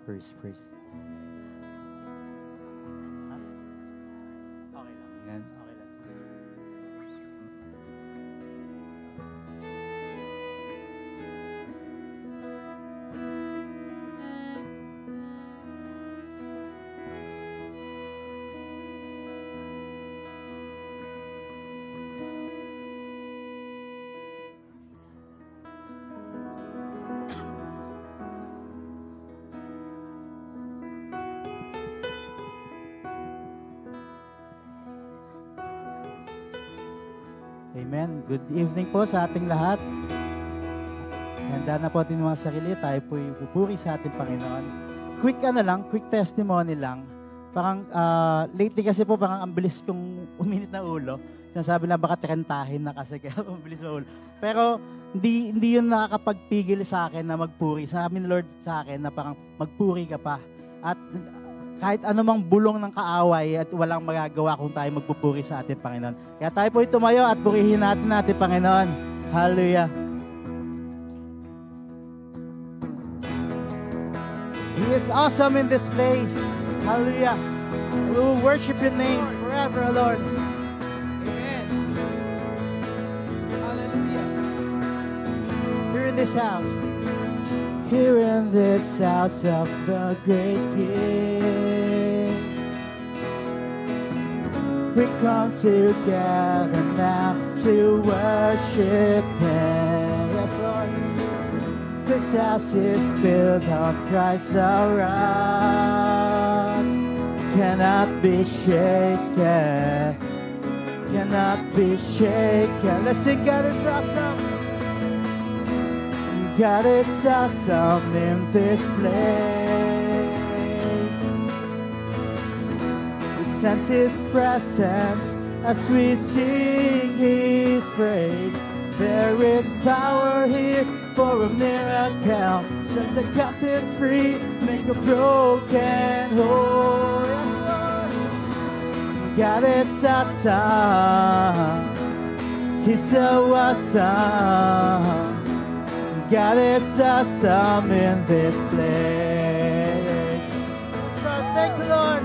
First. Okay lang. Yan. Okay lang. Amen. Good evening po sa ating lahat. Handa na po ating mga sarili. Tayo po pupuri sa ating Panginoon. Quick testimony lang. Parang lately kasi po parang ang bilis kong uminit na ulo. Sinasabi na baka trentahin na kasi kaya mabilis na ulo. Pero hindi yun nakakapagpigil sa akin na magpuri. Sabi ni Lord sa akin na parang magpuri ka pa. At kahit anumang bulong ng kaaway at walang magagawa kung tayo magpupuri sa ating Panginoon. Kaya tayo po tumayo at purihin natin ating Panginoon. Hallelujah. He is awesome in this place. Hallelujah. We will worship your name forever, Lord. Amen. Hallelujah. Here in this house. Here in this house of the great King, we come together now to worship Him. Yes, Lord. This house is built on Christ the rock, cannot be shaken, cannot be shaken. Let's sing, God is awesome. God is awesome in this place. We sense His presence as we sing His praise. There is power here for a miracle. Set the captive free, make a broken whole. God is awesome. He's so awesome. God is awesome in this place. So thank you, Lord.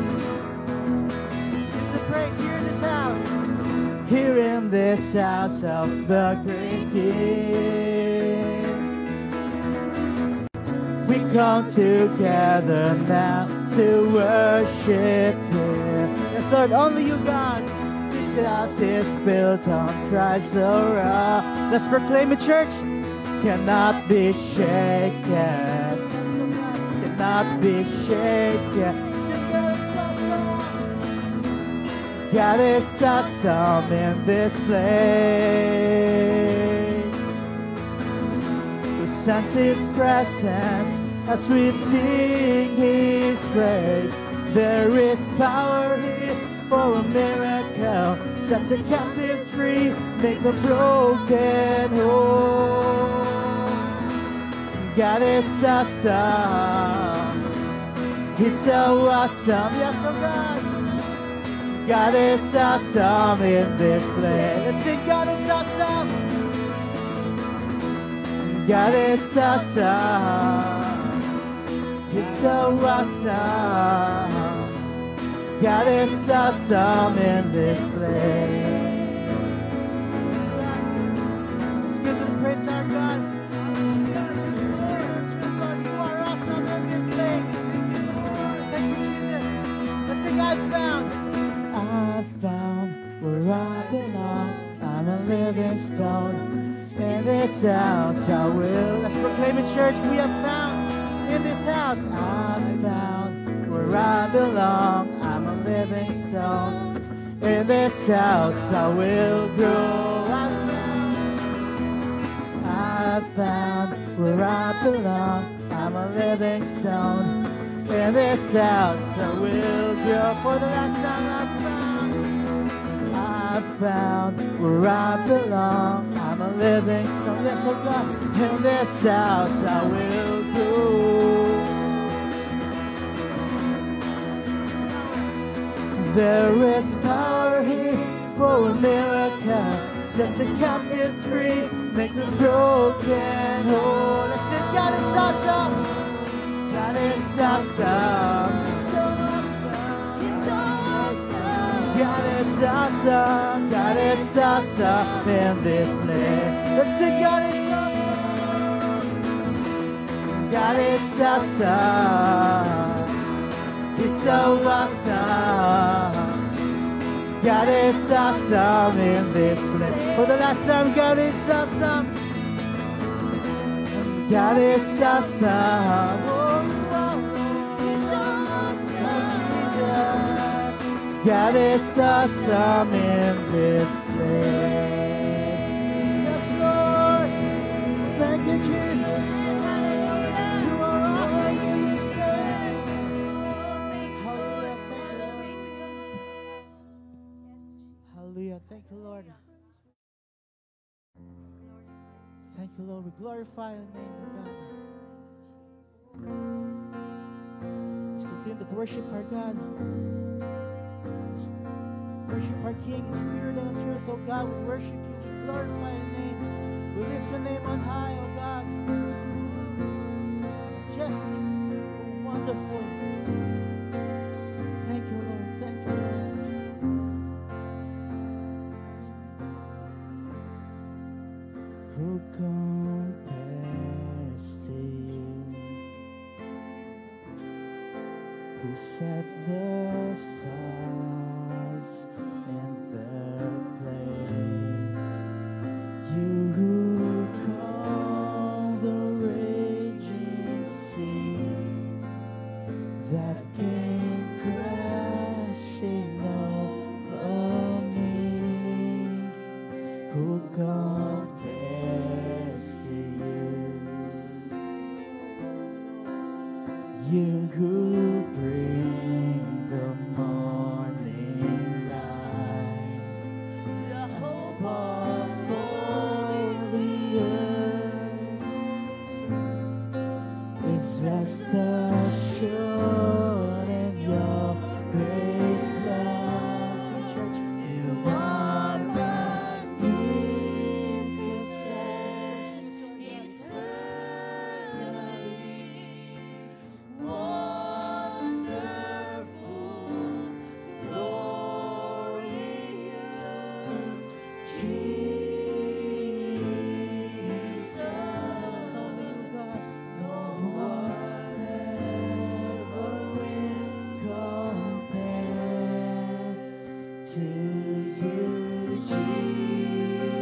Give the praise here in this house. Here in this house of the great King, we come together now to worship Him. Yes, Lord, only you, God. This house is built on Christ the rock. Let's proclaim it, church. Cannot be shaken, cannot be shaken. God is awesome in this place. We sense His presence as we sing His praise. There is power here for a miracle. Set the captives free, make the broken whole. God is awesome. He's so awesome. Yes, oh God. God is awesome in this place. Let's sing, God is awesome. God is awesome. He's so awesome. God is awesome in this place. It's good to praise our God. I found where I belong. I'm a living stone. In this house I will. Let's proclaim it, church. We have found in this house. I found where I belong. I'm a living stone. In this house I will grow. I found where I belong. I'm a living stone. In this house I will grow. For the last time I found where I belong. I'm a living stone. Yes, oh God. In this house I will grow. There is power here for a miracle. Set the captives free, make the broken whole. Let's sing, God is awesome. God is awesome. awesome. God is awesome. God is awesome in this place. Let's sing, God is awesome. God is awesome. He's so awesome. God is awesome in this place. For the last time, God is awesome. God is awesome. God is awesome in this place. Yes, Lord. Thank you, Jesus. You are awesome in this place. Hallelujah. Hallelujah. Thank you, Lord. Thank you, Lord. We glorify your name, God. Let's continue to worship our God. Worship our King in spirit and in truth, oh God. We worship you. We glorify your name. We lift your name on high, oh God. Majestic, wonderful. Thank you, Lord. Thank you, Lord. Who compares to you? Who set the stars in their place? You who calm the raging seas that came crashing over me. Who compares to you? You who bring the morning light, the hope of all the earth is rest assured in your great love. Sing, church. You are magnificent, eternally wonderful, glorious Jesus. No one ever will compare to you, Jesus.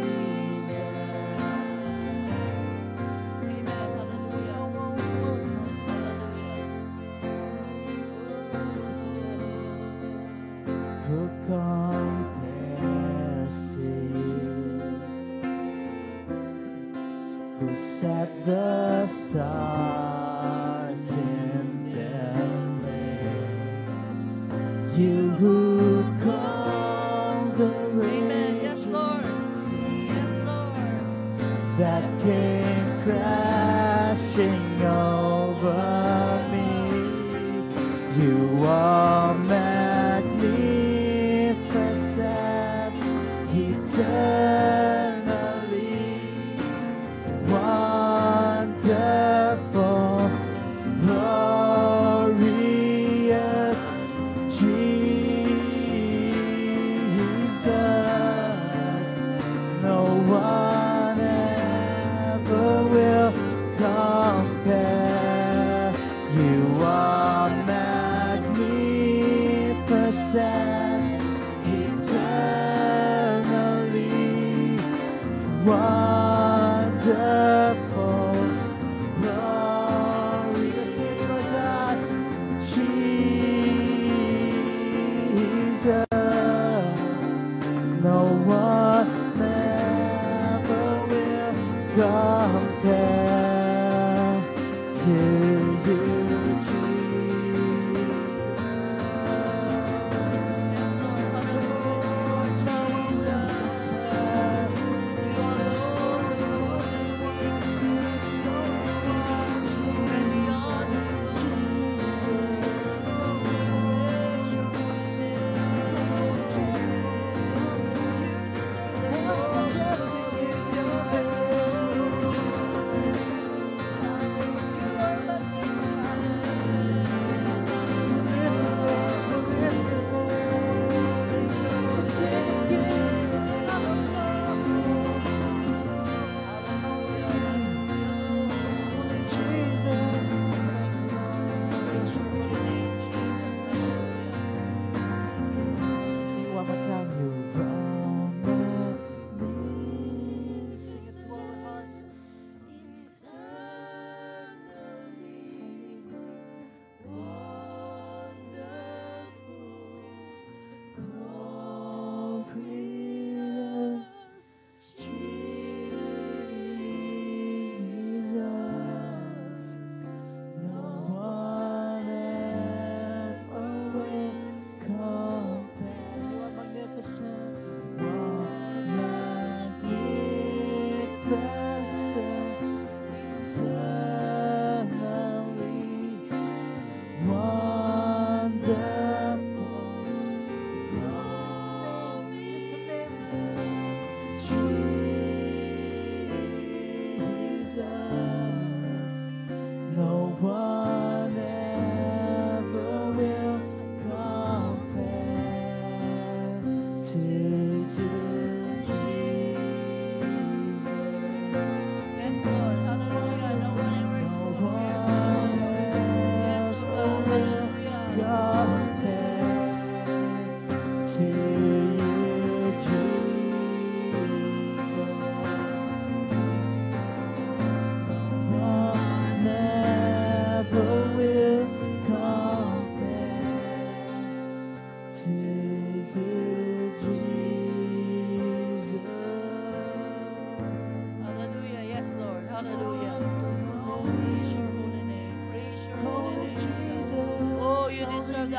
Who compares to you? Who set the stars in their place? You who calm the rain, Yes, Lord. Yes, Lord. that came crashing over me. You are magnificent, eternally wonderful, glorious Jesus. No one ever will compare. You are magnificent, eternally wonderful, glorious God, Jesus. No one ever will compare to you, Jesus.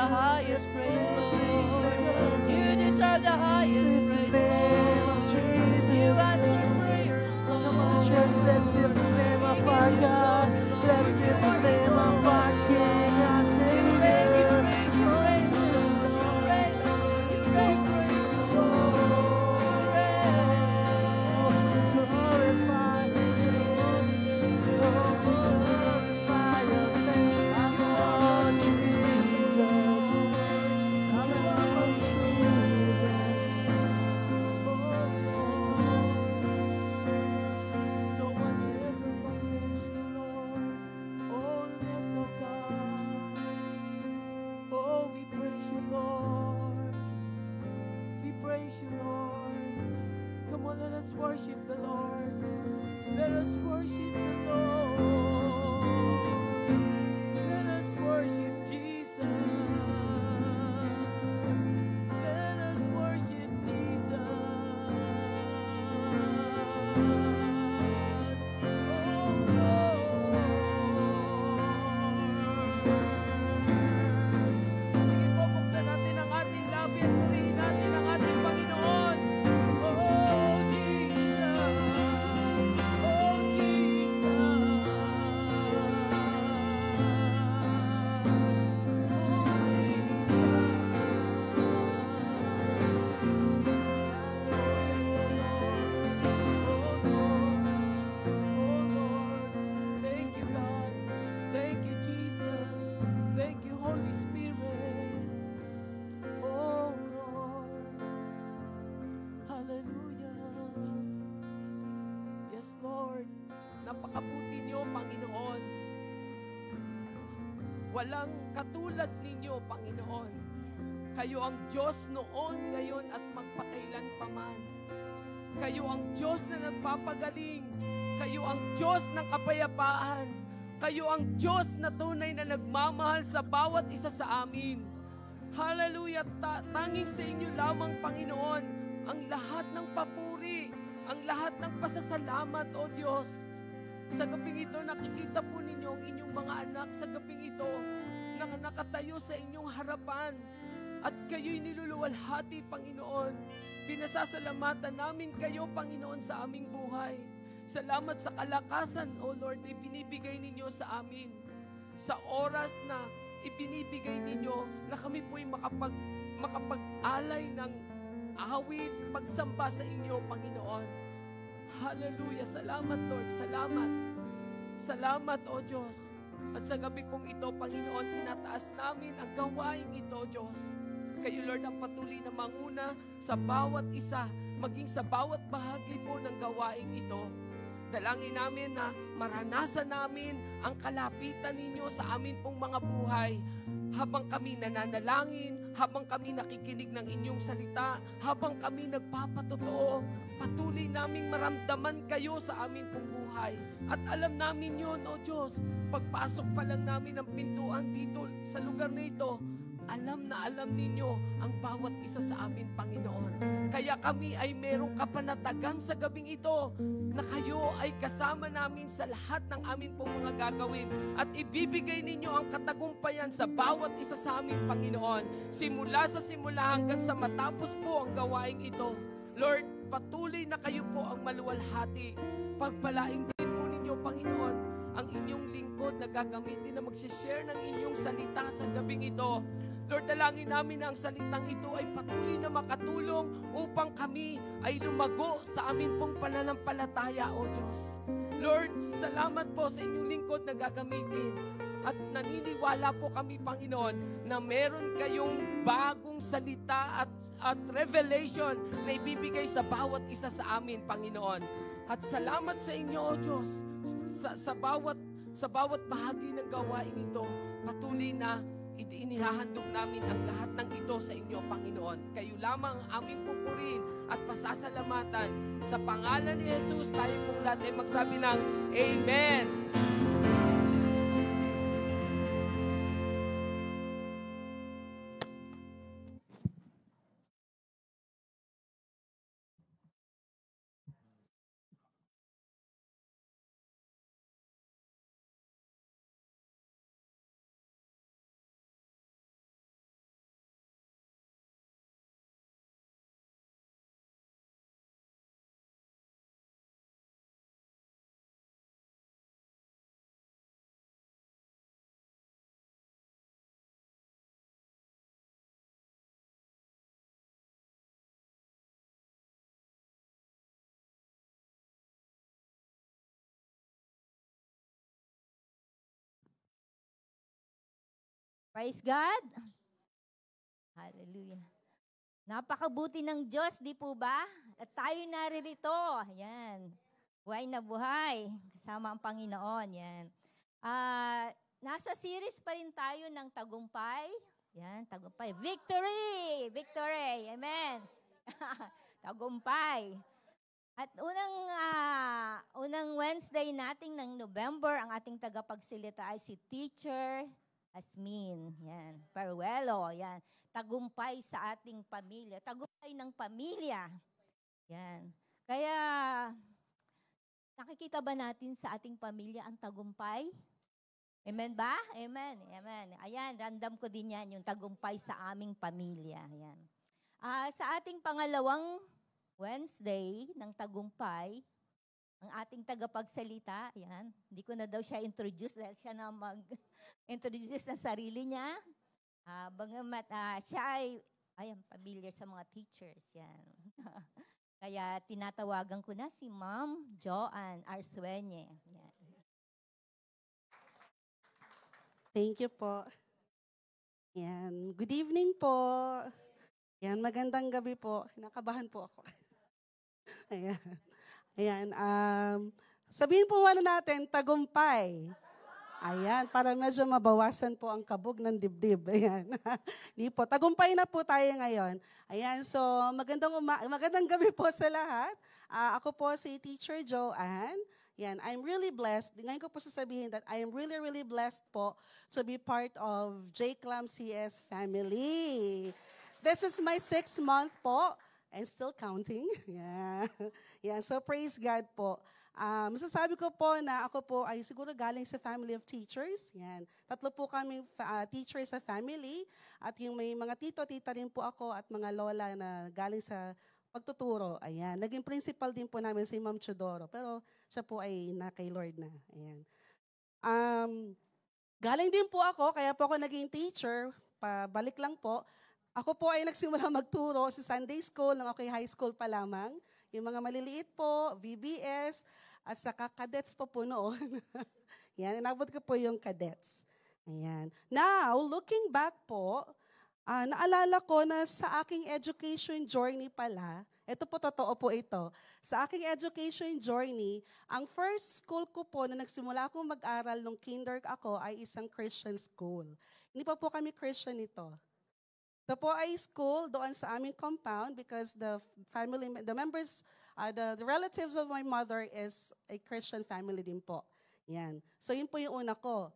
the highest praise, Lord. You deserve the highest praise, Lord. You answer prayers, Lord. Let's lift the name of our God. Let's lift the name of our King, our Savior. Glorify His name. Glorify Your name, Lord Jesus. Hallelujah, Jesus. No one ever compares you, Lord. Oh, yes, oh God. Oh, we praise you, Lord. We praise you, Lord. Come on, let us worship the Lord. Let us worship the Lord. Let us worship Jesus. Let us worship Jesus. Oh, Lord. Sige po, buksan natin ang ating labi at purihin natin ang ating Panginoon. Oh, Jesus. Oh, Jesus. Thank you, God. Thank you, Jesus. Thank you, Holy Spirit. Oh, Lord. Hallelujah. Yes, Lord. Napakabuti niyo, Panginoon. Walang katulad ninyo, Panginoon. Kayo ang Diyos noon, ngayon at magpakailan paman. Kayo ang Diyos na nagpapagaling. Kayo ang Diyos ng kapayapaan. Kayo ang Diyos na tunay na nagmamahal sa bawat isa sa amin. Hallelujah! Tanging sa inyo lamang, Panginoon, ang lahat ng papuri, ang lahat ng pasasalamat, O Diyos. Sa gabing ito, nakikita po ninyo ang inyong mga anak sa gabing ito na nakatayo sa inyong harapan at kayo'y niluluwalhati, Panginoon. Pinasasalamatan namin kayo, Panginoon, sa aming buhay. Salamat sa kalakasan, O Lord, na ibinibigay ninyo sa amin. Sa oras na ibinibigay ninyo na kami po'y makapag-alay ng awit, pagsamba sa inyo, Panginoon. Hallelujah. Salamat, Lord. Salamat. Salamat, O Diyos. At sa gabi kong ito, Panginoon, tinataas namin ang gawain ito, Diyos. Kayo, Lord, ang patuloy na manguna sa bawat isa, maging sa bawat bahagi po ng gawain ito. Dalangin namin na maranasan namin ang kalapitan ninyo sa amin pong mga buhay. Habang kami nananalangin, habang kami nakikinig ng inyong salita, habang kami nagpapatotoo, patuloy naming maramdaman kayo sa amin pong buhay. At alam namin yun, O Diyos, pagpasok pa lang namin ng pintuan dito sa lugar na ito, alam na alam ninyo ang bawat isa sa amin, Panginoon. Kaya kami ay merong kapanatagan sa gabing ito na kayo ay kasama namin sa lahat ng amin pong mga gagawin at ibibigay ninyo ang katagumpayan sa bawat isa sa amin, Panginoon. Simula sa simula hanggang sa matapos po ang gawaing ito. Lord, patuloy na kayo po ang maluwalhati. Pagpalain din po ninyo, Panginoon, ang inyong lingkod na gagamitin na magsishare ng inyong salita sa gabing ito. Lord, dalangin namin na ang salitang ito ay patuloy na makatulong upang kami ay lumago sa amin pong pananampalataya, O Diyos. Lord, salamat po sa inyong lingkod na gagamitin. At naniniwala po kami, Panginoon, na meron kayong bagong salita at revelation na ibibigay sa bawat isa sa amin, Panginoon. At salamat sa inyo, O Diyos, sa bawat bahagi ng gawain ito. Patuloy na inihahandog namin ang lahat ng ito sa inyo, Panginoon. Kayo lamang ang aming pupurihin at pasasalamatan. Sa pangalan ni Jesus, tayo pong lahat ay magsabi ng Amen. Praise God. Hallelujah. Napakabuti ng Diyos, di po ba? At tayo naririto. Ayan. Buhay na buhay. Kasama ang Panginoon. Yan. Nasa series pa rin tayo ng tagumpay. Yan, tagumpay. Victory! Victory! Amen. Tagumpay. At unang Wednesday nating ng November, ang ating tagapagsalita ay si Teacher Asmin. Yan. Paruelo. Yan. Tagumpay sa ating pamilya. Tagumpay ng pamilya. Yan. Kaya, nakikita ba natin sa ating pamilya ang tagumpay? Amen ba? Amen. Amen. Ayan, random ko din yan, yung tagumpay sa aming pamilya. Ayan. Sa ating pangalawang Wednesday ng tagumpay, ang ating tagapagsalita, ayan, hindi ko na daw siya introduce dahil siya na mag-introduce ng sarili niya. Bagamat siya ay familiar sa mga teachers. Yan. Kaya tinatawagan ko na si Ma'am Joanne Arsueñe. Yan. Thank you po. Yan. Good evening po. Yan, magandang gabi po. Nakabahan po ako. Ayan. Ayan. Sabihin po muna natin, tagumpay. Ayan, para medyo mabawasan po ang kabog ng dibdib. Ayan. Di po, tagumpay na po tayo ngayon. Ayan, so magandang gabi po sa lahat. Ako po si Teacher Joanne. Yan, I'm really blessed. Ngayon ko po sasabihin that I am really, really blessed po to be part of JCLAM CS family. This is my 6th month po and still counting. Yeah. Yeah, so praise God po. Masasabi ko po na ako po ay siguro galing sa family of teachers. Yan. 3 po kami teachers sa family at yung may mga tito-tita rin po ako at mga lola na galing sa pagtuturo. Ayan. Naging principal din po namin si Ma'am Chodoro pero siya po ay na kay Lord na. Ayan. Galing din po ako kaya po ako naging teacher. Pabalik lang po. Ako po ay nagsimula magturo sa Sunday School nang okay high school pa lamang. Yung mga maliliit po, VBS, at saka cadets po noon. Yan, inabot ko po yung cadets. Ayan. Now, looking back po, naalala ko na sa aking education journey pala, ito po totoo po ito, sa aking education journey, ang first school ko po na nagsimula akong mag-aral nung kinder ako ay isang Christian school. Hindi pa po kami Christian ito. Ito po ay school doon sa aming compound because the members, the relatives of my mother is a Christian family din po. Yan. So yun po yung una ko.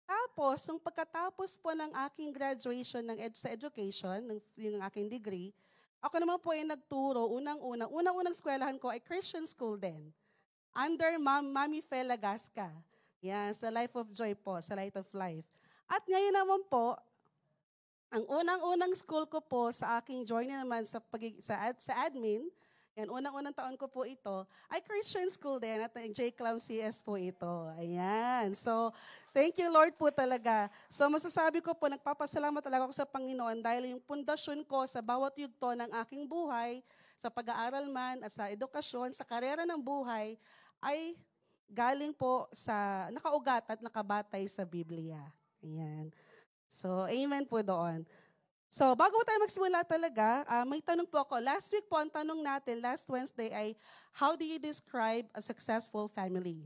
Tapos, nung pagkatapos po ng aking graduation sa education, yung aking degree, ako naman po ay nagturo, unang-unang eskwelahan ko ay Christian school din. Under Mami Fela Gasca. Yan, sa Life of Joy po, sa Light of Life. At ngayon naman po, ang unang-unang school ko po sa aking journey naman sa admin, yan, unang-unang taon ko po ito, ay Christian school din at JCLAM CS po ito. Ayan. So, thank you Lord po talaga. So, masasabi ko po, nagpapasalamat talaga ako sa Panginoon dahil yung pundasyon ko sa bawat yugto ng aking buhay, sa pag-aaral man at sa edukasyon, sa karera ng buhay, ay galing po sa nakaugat at nakabatay sa Biblia. Ayan. So, amen po doon. So, bago tayo magsimula talaga, may tanong po ako. Last week po, ang tanong natin, last Wednesday ay, how do you describe a successful family?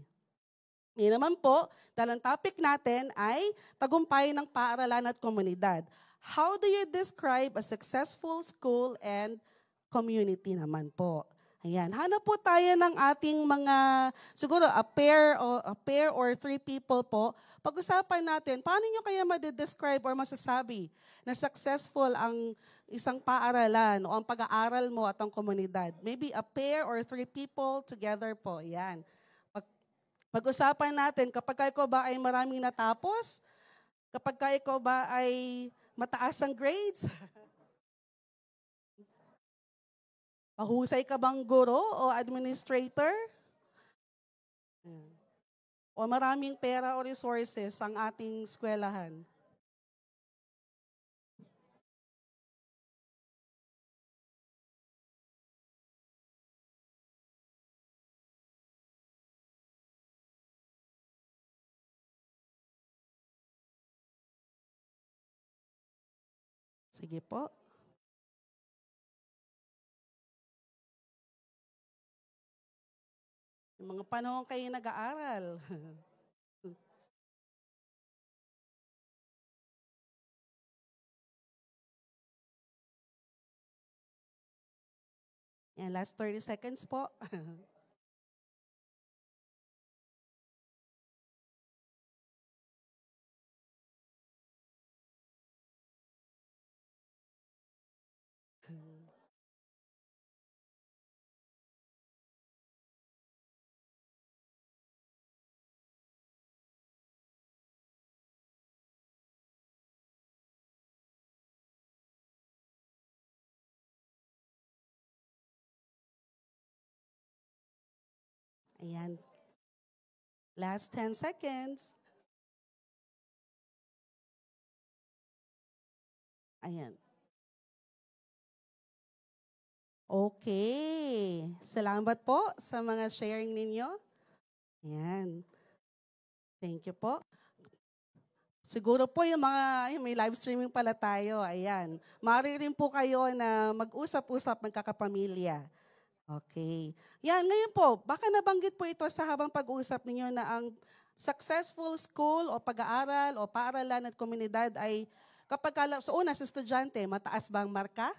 Ngayon naman po, dahil ang topic natin ay tagumpay ng paaralan at komunidad. How do you describe a successful school and community naman po? Ayan, hanap po tayo ng ating mga, siguro a pair or 3 people po. Pag-usapan natin, paano nyo kaya ma-describe or masasabi na successful ang isang paaralan o ang pag-aaral mo at ang komunidad? Maybe a pair or 3 people together po. Ayan. Pag-usapan natin, kapag ikaw ba ay maraming natapos, kapag ikaw ba ay mataas ang grades, mahusay ka bang guro o administrator? O maraming pera o resources ang ating eskwelahan? Sige po. Yung mga panahon kayo nag-aaral. Yan, last 30 seconds po. Ayan. Last 10 seconds. Ayan. Okay. Salamat po sa mga sharing ninyo. Ayan. Thank you po. Siguro po yung may live streaming pala tayo. Ayan. Maaari rin po kayo na mag-usap-usap magkakapamilya. Okay. Yan, ngayon po, baka nabanggit po ito sa habang pag-uusap ninyo na ang successful school o pag-aaral o paaralan at komunidad ay kapag sa una sa estudyante, mataas ba ang marka?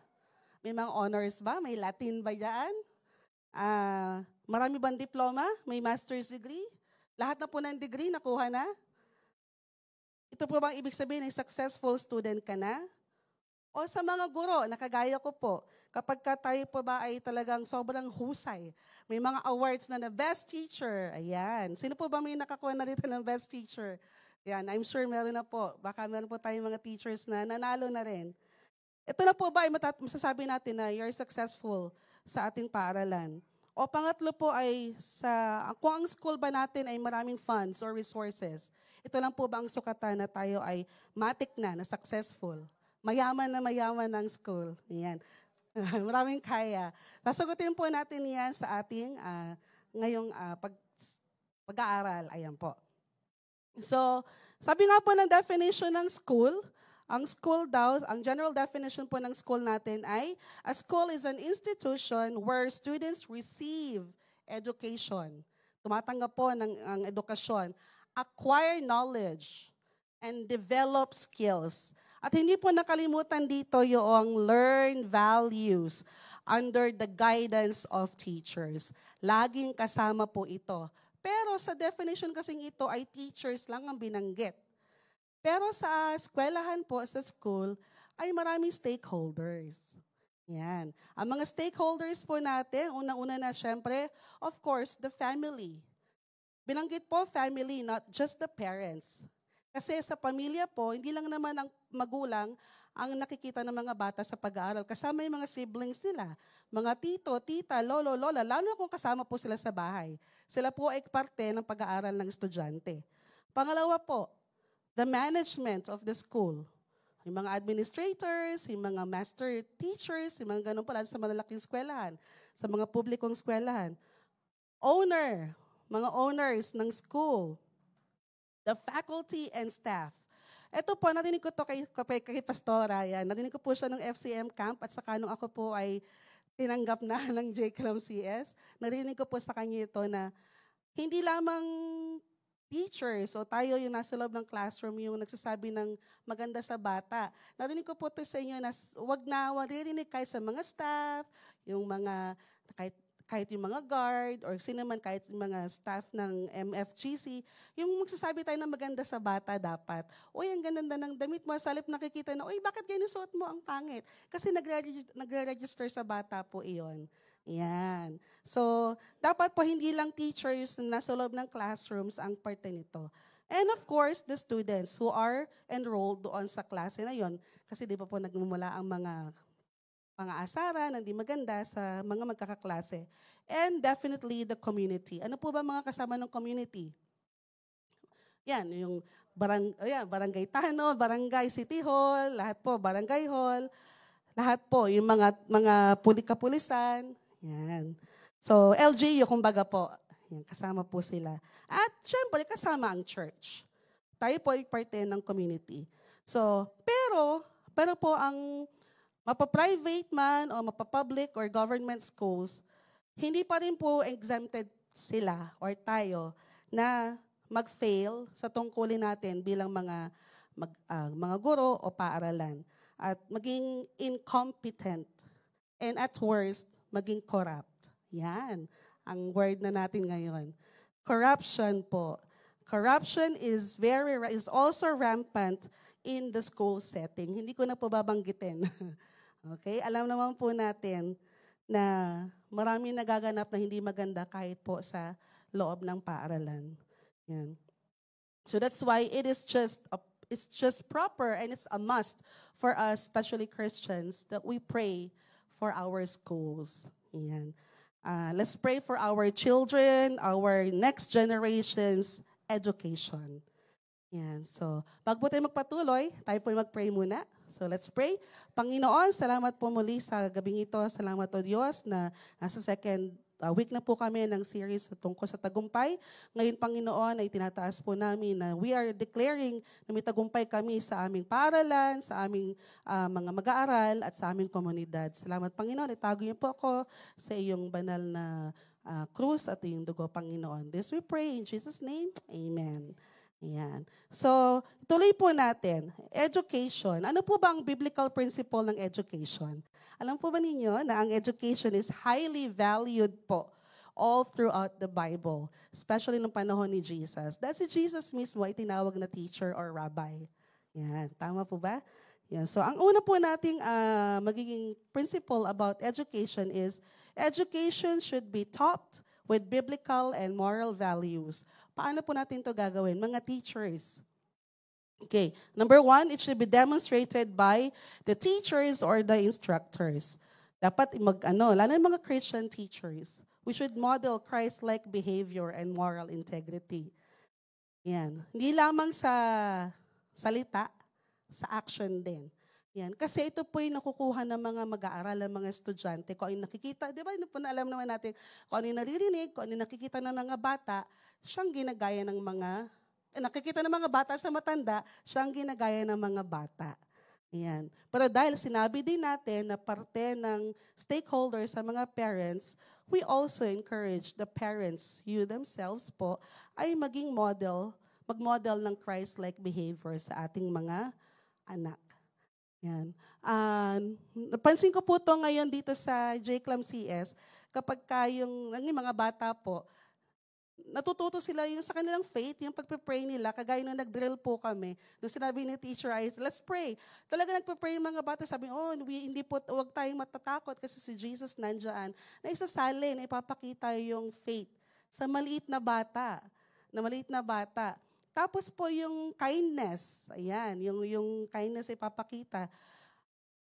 May mga honors ba? May Latin ba yan? Marami bang diploma? May master's degree? Lahat na po ng degree nakuha na? Ito po bang ibig sabihin ng successful student ka na? O sa mga guro, nakagaya ko po, kapag tayo po ba ay talagang sobrang husay, may mga awards na best teacher, ayan. Sino po ba may nakakuha na dito ng best teacher? Ayan, I'm sure meron na po. Baka meron po tayong mga teachers na nanalo na rin. Ito na po ba ay masasabi natin na you're successful sa ating paaralan? O pangatlo po ay kung ang school ba natin ay maraming funds or resources, ito lang po ba ang sukatan na tayo ay matik na successful? Mayaman ang school. Ayan. Maraming kaya. Sasagutin po natin yan sa ating ngayong pag-aaral. Ayan po. So, sabi nga po ng definition ng school, ang general definition po ng school natin ay, a school is an institution where students receive education. Tumatanggap po ng edukasyon, acquire knowledge, and develop skills. At hindi po nakalimutan dito yung learn values under the guidance of teachers. Laging kasama po ito. Pero sa definition kasing ito ay teachers lang ang binanggit. Pero sa eskwelahan po, sa school, ay maraming stakeholders. Yan. Ang mga stakeholders po natin, unang-una na syempre, of course, the family. Binanggit po family, not just the parents. Kasi sa pamilya po, hindi lang naman ang magulang ang nakikita ng mga bata sa pag-aaral. Kasama yung mga siblings nila, mga tito, tita, lolo, lola, lalo kung kasama po sila sa bahay. Sila po ay parte ng pag-aaral ng estudyante. Pangalawa po, the management of the school. Yung mga administrators, yung mga master teachers, yung mga ganun pala sa malalaking eskwelahan, sa mga publikong eskwelahan. Owner, mga owners ng school. The faculty and staff. Ito po, narinig ko to kay Pastora. Yan. Narinig ko po siya ng FCM camp at saka nung ako po ay tinanggap na ng JCLAM CS. Narinig ko po sa kanya ito na hindi lamang teachers o tayo yung nasa loob ng classroom yung nagsasabi ng maganda sa bata. Narinig ko po ito sa inyo na wag naririnig kahit sa mga staff, yung mga kahit yung mga guard or sino man kahit yung mga staff ng MFGC, yung magsasabi tayo ng maganda sa bata dapat. Uy, ang ganda ng damit mo. Sa halip nakikita na, uy, bakit ganyan suot mo ang pangit? Kasi nagre-register sa bata po iyon. Yan. So, dapat po hindi lang teachers na nasa loob ng classrooms ang parte nito. And of course, the students who are enrolled doon sa klase na yon. Kasi di ba po nagmumula ang mga asaran, hindi maganda sa mga magkakaklase. And definitely the community. Ano po ba mga kasama ng community? Yan, yung barangay Tano, barangay City Hall, lahat po, barangay hall, lahat po, yung mga kapulisan, yan. So, LGU, kumbaga po, yan, kasama po sila. At syempre, kasama ang church. Tayo po ay parte ng community. So, pero, Pero po ang mapa-private man o mapa-public or government schools, hindi pa rin po exempted sila or tayo na mag-fail sa tungkulin natin bilang mga guro o paaralan at maging incompetent and at worst, maging corrupt. Yan ang word na natin ngayon. Corruption po. Corruption is also rampant in the school setting. Hindi ko na po babanggitin. Okay? Alam naman po natin na maraming nagaganap na hindi maganda kahit po sa loob ng paaralan. Yan. So that's why it's just proper and it's a must for us, especially Christians, that we pray for our schools. Yan. Let's pray for our children, our next generation's education. Yan. So, bago tayo magpatuloy, tayo po mag-pray muna. So, let's pray. Panginoon, salamat po muli sa gabing ito. Salamat o Diyos na nasa second week na po kami ng series tungkol sa tagumpay. Ngayon, Panginoon, ay tinataas po namin na we are declaring na may tagumpay kami sa aming paaralan, sa aming mga mag-aaral at sa aming komunidad. Salamat, Panginoon. Itago niyo po ako sa iyong banal na krus at iyong dugo, Panginoon. This we pray in Jesus' name. Amen. Ayan. So, tuloy po natin. Education. Ano po ba ang biblical principle ng education? Alam po ba ninyo na ang education is highly valued po all throughout the Bible, especially nung panahon ni Jesus. Dahil si Jesus mismo ay tinawag na teacher or rabbi. Yan. Tama po ba? Yan. So, ang una po nating magiging principle about education is education should be taught with biblical and moral values. Paano po natin ito gagawin? Mga teachers. Okay. Number one, it should be demonstrated by the teachers or the instructors. Dapat lalo yung mga Christian teachers, we should model Christ-like behavior and moral integrity. Yan. Hindi lamang sa salita, sa action din. Yan. Kasi ito po yung nakukuha ng mga mag-aaral, ng mga estudyante. Kung ano nakikita, di ba, alam naman natin, kung ano yung naririnig, kung ano yung nakikita ng mga bata, siyang ginagaya ng mga, nakikita ng mga bata sa matanda, siyang ginagaya ng mga bata. Yan. Pero dahil sinabi din natin na parte ng stakeholders sa mga parents, we also encourage the parents, you themselves po, ay maging mag-model ng Christ-like behavior sa ating mga anak. Yan. Napansin ko po ito ngayon dito sa JCLAM CS, kapag yung mga bata po, natututo sila yung sa kanilang faith, yung pagpe-pray nila, kagaya nung nag-drill po kami, nung sinabi ni Teacher Ice, let's pray. Talaga nagpe-pray yung mga bata, sabi, hindi po, huwag tayong matatakot kasi si Jesus nandyan. Na isasalin, ipapakita yung faith sa maliit na bata. Tapos po yung kindness, ayan, yung kindness ay papakita.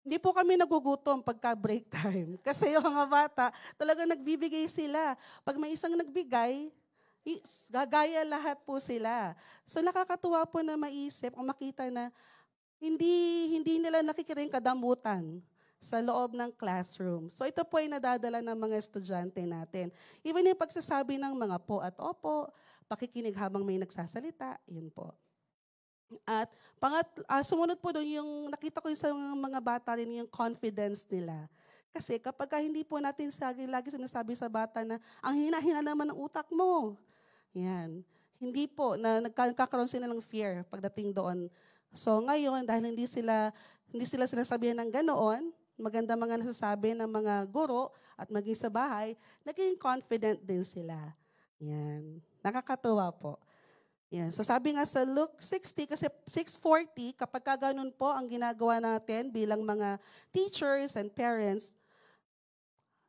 Hindi po kami nagugutom pagka break time. Kasi yung mga bata, talagang nagbibigay sila. Pag may isang nagbigay, gagaya lahat po sila. So nakakatuwa po na maisip o makita na hindi nila nakikita yung kadamutan sa loob ng classroom. So ito po ay nadadala ng mga estudyante natin. Even yung pagsasabi ng mga po at opo, pakikinig habang may nagsasalita, yun po. At sumunod po doon yung nakita ko sa mga bata rin yung confidence nila. Kasi kapag hindi po natin lagi sinasabi sa bata na ang hina-hina naman ng utak mo. Yan. Hindi po, nagkakaroon sila ng fear pagdating doon. So ngayon, dahil hindi sila sinasabihan ng ganoon, maganda mga nasasabi ng mga guro at maging sa bahay, naging confident din sila. Yan. Nakakatuwa po. Yan. So sabi nga sa Luke 60, kasi 6:40, kapag ganun po ang ginagawa natin bilang mga teachers and parents,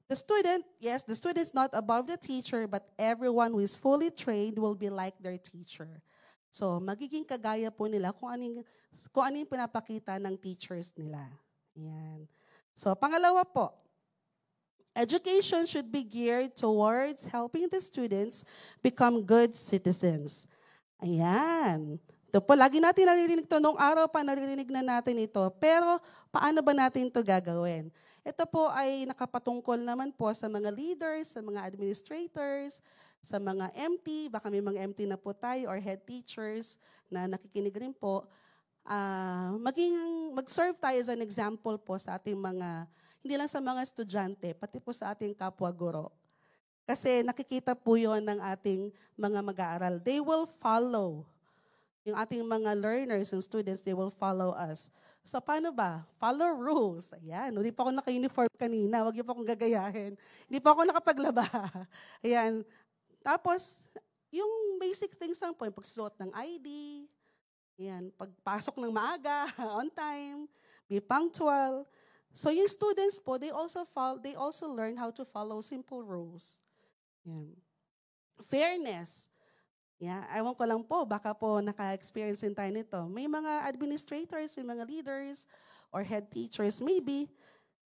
the student is not above the teacher, but everyone who is fully trained will be like their teacher. So magiging kagaya po nila kung ano yung pinapakita ng teachers nila. Yan. So pangalawa po, education should be geared towards helping the students become good citizens. Ayan. Ito po, lagi natin naririnig ito. Noong araw pa, naririnig na natin ito. Pero, paano ba natin ito gagawin? Ito po ay nakapatungkol naman po sa mga leaders, sa mga administrators, sa mga MT, baka may mga MT na po tayo, or head teachers na nakikinig rin po. mag-serve tayo as an example po sa ating mga, hindi lang sa mga estudyante, pati po sa ating kapwa guro. Kasi nakikita po yun ng ating mga mag-aaral. They will follow. Yung ating mga learners and students, they will follow us. So paano ba? Follow rules. Ayan, hindi pa ako naka-uniform kanina. Huwag niyo pa akong gagayahin. Hindi pa ako nakapaglaba. Ayan. Tapos, yung basic things lang po, yung pagsuot ng ID, ayan, pagpasok ng maaga, on time, be punctual. So yung students po, they also learn how to follow simple rules. Ayan. Fairness. Yeah, ewan ko lang po, baka po naka-experience din tayo nito. May mga administrators, may mga leaders, or head teachers, maybe,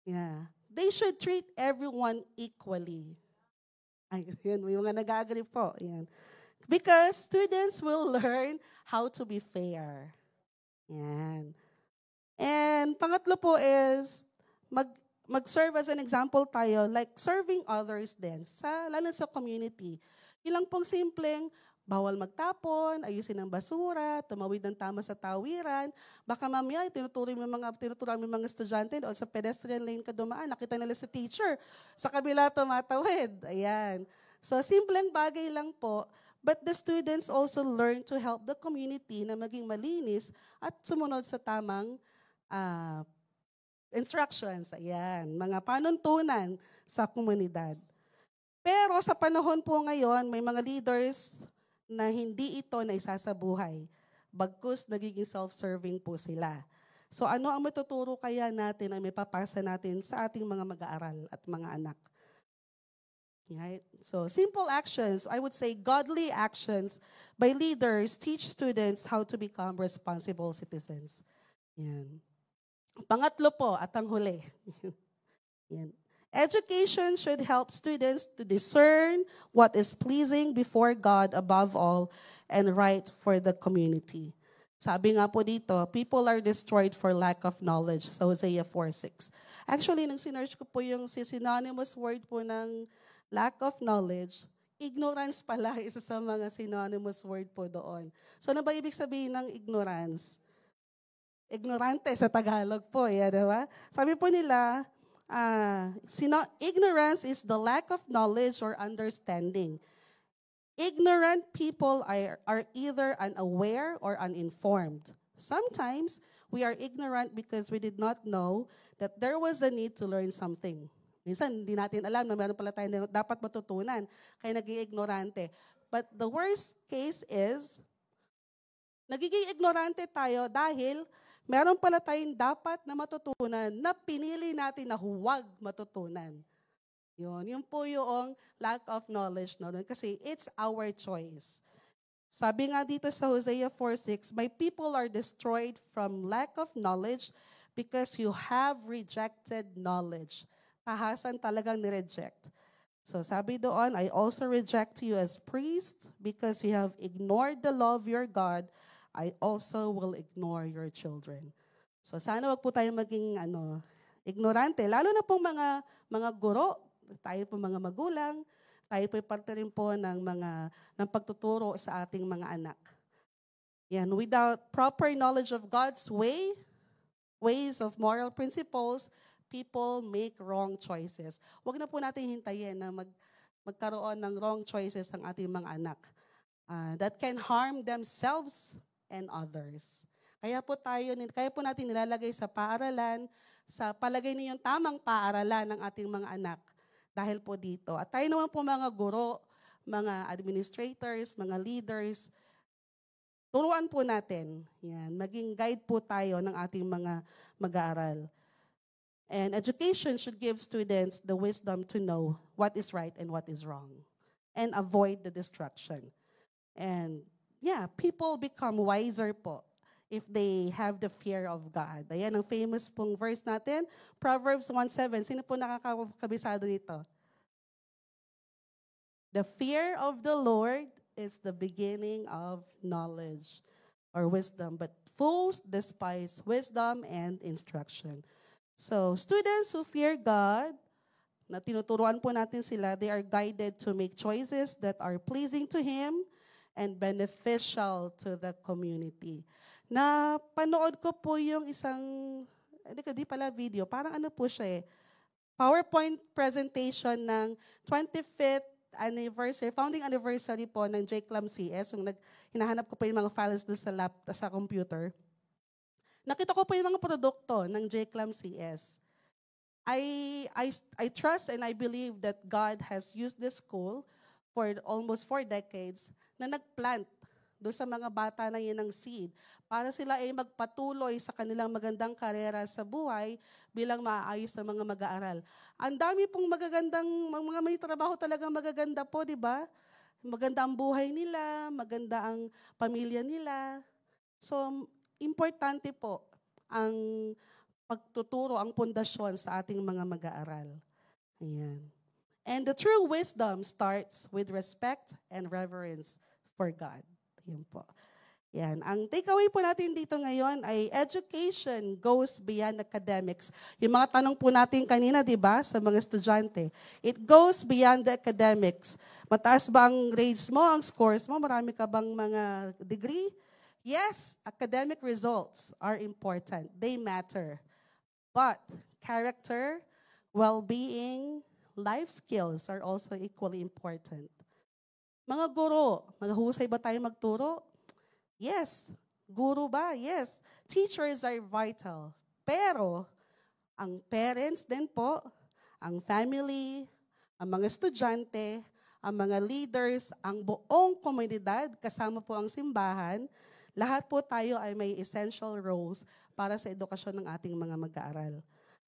yeah, they should treat everyone equally. Ay, yan, may mga nag-agree po. Yan. Because students will learn how to be fair. Yan. And pangatlo po is, mag-serve as an example tayo, like serving others din, lalo sa community. Yun lang pong simpleng, bawal magtapon, ayusin ang basura, tumawid ng tama sa tawiran. Baka mamaya, tinuturuan mo mga estudyante o sa pedestrian lane ka dumaan, nakita nila sa teacher, sa kabila tumatawid. Ayan. So, simpleng bagay lang po, but the students also learn to help the community na maging malinis at sumunod sa tamang instructions. Ayan. Mga panuntunan sa komunidad. Pero sa panahon po ngayon, may mga leaders na hindi ito na isasabuhay. Bagkus nagiging self-serving po sila. So ano ang matuturo kaya natin ay may papasa natin sa ating mga mag-aaral at mga anak? Right? So simple actions, I would say godly actions by leaders teach students how to become responsible citizens. Yan. Pangatlo po at ang huli. Yan. Education should help students to discern what is pleasing before God above all and right for the community. Sabi nga po dito, people are destroyed for lack of knowledge. Sa Hosea 4:6. Actually, nang sinerge ko po yung synonymous word po ng lack of knowledge, ignorance pala isa sa mga synonymous word po doon. So ano ba ibig sabihin ng ignorance? Ignorante sa Tagalog po, di ba? Sabi po nila, ignorance is the lack of knowledge or understanding. Ignorant people are either unaware or uninformed. Sometimes, we are ignorant because we did not know that there was a need to learn something. Minsan, hindi natin alam na meron pala tayo dapat matutunan, kaya naging ignorante. But the worst case is, nagiging ignorante tayo dahil meron pala tayong dapat na matutunan na pinili natin na huwag matutunan. Yun po yung lack of knowledge. No? Kasi it's our choice. Sabi nga dito sa Hosea 4:6, my people are destroyed from lack of knowledge because you have rejected knowledge. Tahasan talagang nireject. So sabi doon, I also reject you as priest because you have ignored the law of your God. I also will ignore your children. So sana wag po tayo maging ignorante. Lalo na pong mga guro, tayo po mga magulang, tayo po parte rin po ng pagtuturo sa ating mga anak. Yan, without proper knowledge of God's ways of moral principles, people make wrong choices. Wag na po natin hintayin na magkaroon ng wrong choices ang ating mga anak. That can harm themselves and others. Kaya po natin nilalagay sa paaralan, sa palagay ninyong tamang paaralan ng ating mga anak dahil po dito. At tayo naman po mga guro, mga administrators, mga leaders, turuan po natin. Yan, maging guide po tayo ng ating mga mag-aaral. And education should give students the wisdom to know what is right and what is wrong and avoid the distraction. And people become wiser po if they have the fear of God. Ayan ang famous pong verse natin, Proverbs 1:7. Sino po nakakabisado nito? The fear of the Lord is the beginning of knowledge or wisdom, but fools despise wisdom and instruction. So, students who fear God, na tinuturuan po natin sila, they are guided to make choices that are pleasing to Him and beneficial to the community. Na panood ko po yung isang, di pala video, parang ano po siya PowerPoint presentation ng 25th anniversary, founding anniversary po ng JCLAM CS, yung hinahanap ko po yung mga files doon sa laptop, sa computer. Nakita ko po yung mga produkto ng JCLAM CS. I trust and I believe that God has used this school for almost 4 decades na nagplant doon sa mga bata na yun ng seed para sila ay magpatuloy sa kanilang magandang karera sa buhay bilang maayos na mga mag-aaral. Ang dami pong magagandang, mga may trabaho talagang magaganda po, di ba? Maganda ang buhay nila, maganda ang pamilya nila. So, importante po ang pagtuturo, ang pundasyon sa ating mga mag-aaral. Ayan. And the true wisdom starts with respect and reverence for God. Ayan po. Yan. Ang takeaway po natin dito ngayon ay education goes beyond academics. Yung mga tanong po natin kanina, di ba, sa mga estudyante. It goes beyond the academics. Mataas ba ang grades mo, ang scores mo? Marami ka bang mga degree? Yes, academic results are important. They matter. But character, well-being, life skills are also equally important. Mga guro, maghusay ba tayo magturo? Yes. Guru ba? Yes. Teachers are vital. Pero, ang parents din po, ang family, ang mga estudyante, ang mga leaders, ang buong komunidad, kasama po ang simbahan, lahat po tayo ay may essential roles para sa edukasyon ng ating mga mag-aaral.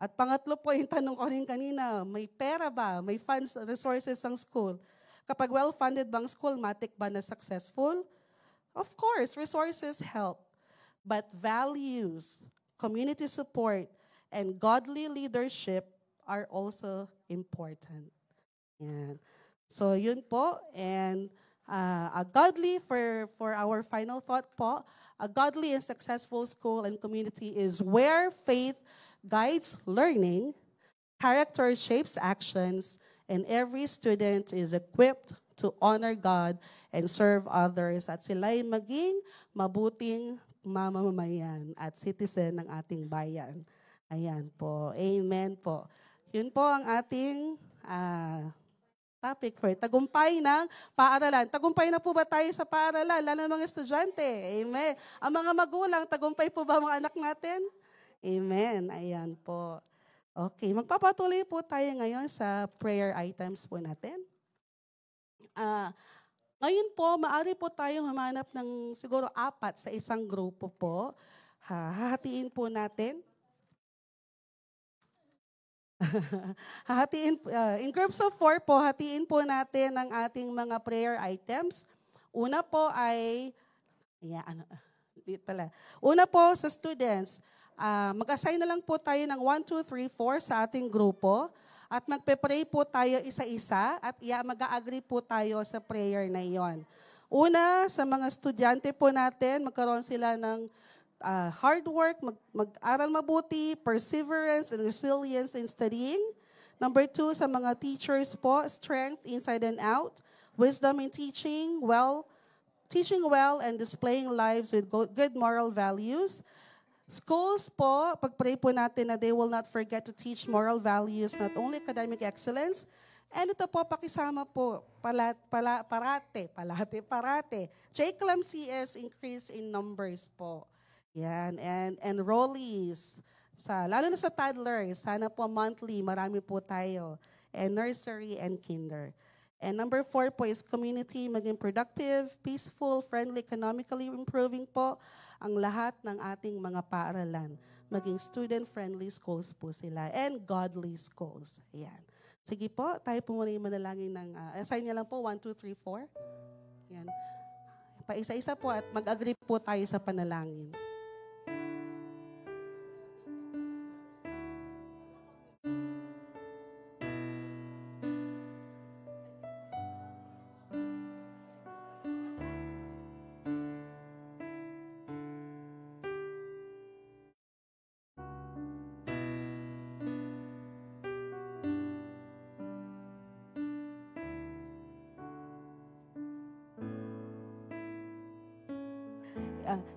At pangatlo po, yung tanong ko rin kanina, may pera ba? May funds, resources ang school? Kapag well-funded bang school, matik ba na successful? Of course, resources help. But values, community support, and godly leadership are also important. Yan. So yun po. And a godly, for our final thought po, a godly and successful school and community is where faith guides learning, character shapes actions, and every student is equipped to honor God and serve others at sila'y maging mabuting mamamayan at citizen ng ating bayan. Ayan po. Amen po. Yun po ang ating topic for tagumpay ng paaralan. Tagumpay na po ba tayo sa paaralan? Lalo ng mga estudyante. Amen. Ang mga magulang, tagumpay po ba mga anak natin? Amen. Ayan po. Okay, magpapatuloy po tayo ngayon sa prayer items po natin. Ngayon po, maaari po tayong humanap ng siguro 4 sa isang grupo po. Hahatiin po natin. In groups of 4 po, hatiin po natin ang ating mga prayer items. Una po ay, una po sa students, mag-assign na lang po tayo ng 1, 2, 3, 4 sa ating grupo. At magpe-pray po tayo isa-isa at mag-a-agree po tayo sa prayer na iyon. Una, sa mga estudyante po natin, magkaroon sila ng hard work, mag-aral mabuti, perseverance and resilience in studying. Number 2, sa mga teachers po, strength inside and out, wisdom in teaching well and displaying lives with good moral values. Schools po, pag-pray po natin na they will not forget to teach moral values, not only academic excellence, and ito po, pakisama po, parate. JCLAM CS increase in numbers po. Yan, and enrollees, lalo na sa toddlers, sana po monthly, marami po tayo, and nursery and kinder. And number 4 po is community, maging productive, peaceful, friendly, economically improving po ang lahat ng ating mga paaralan. Maging student-friendly schools po sila and godly schools. Ayan. Sige po, tayo po muna yung manalangin ng, assign niya lang po, 1, 2, 3, 4. Ayan. Pa-isa-isa po at mag-agree po tayo sa panalangin.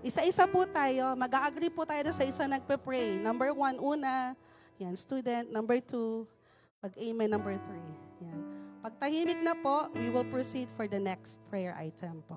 Isa-isa po tayo. Mag-agree po tayo sa isa nagpe-pray. Number 1, una. Yan, student. Number 2, pag-amen. Number 3. Yan. Pag tahimik na po, we will proceed for the next prayer item po.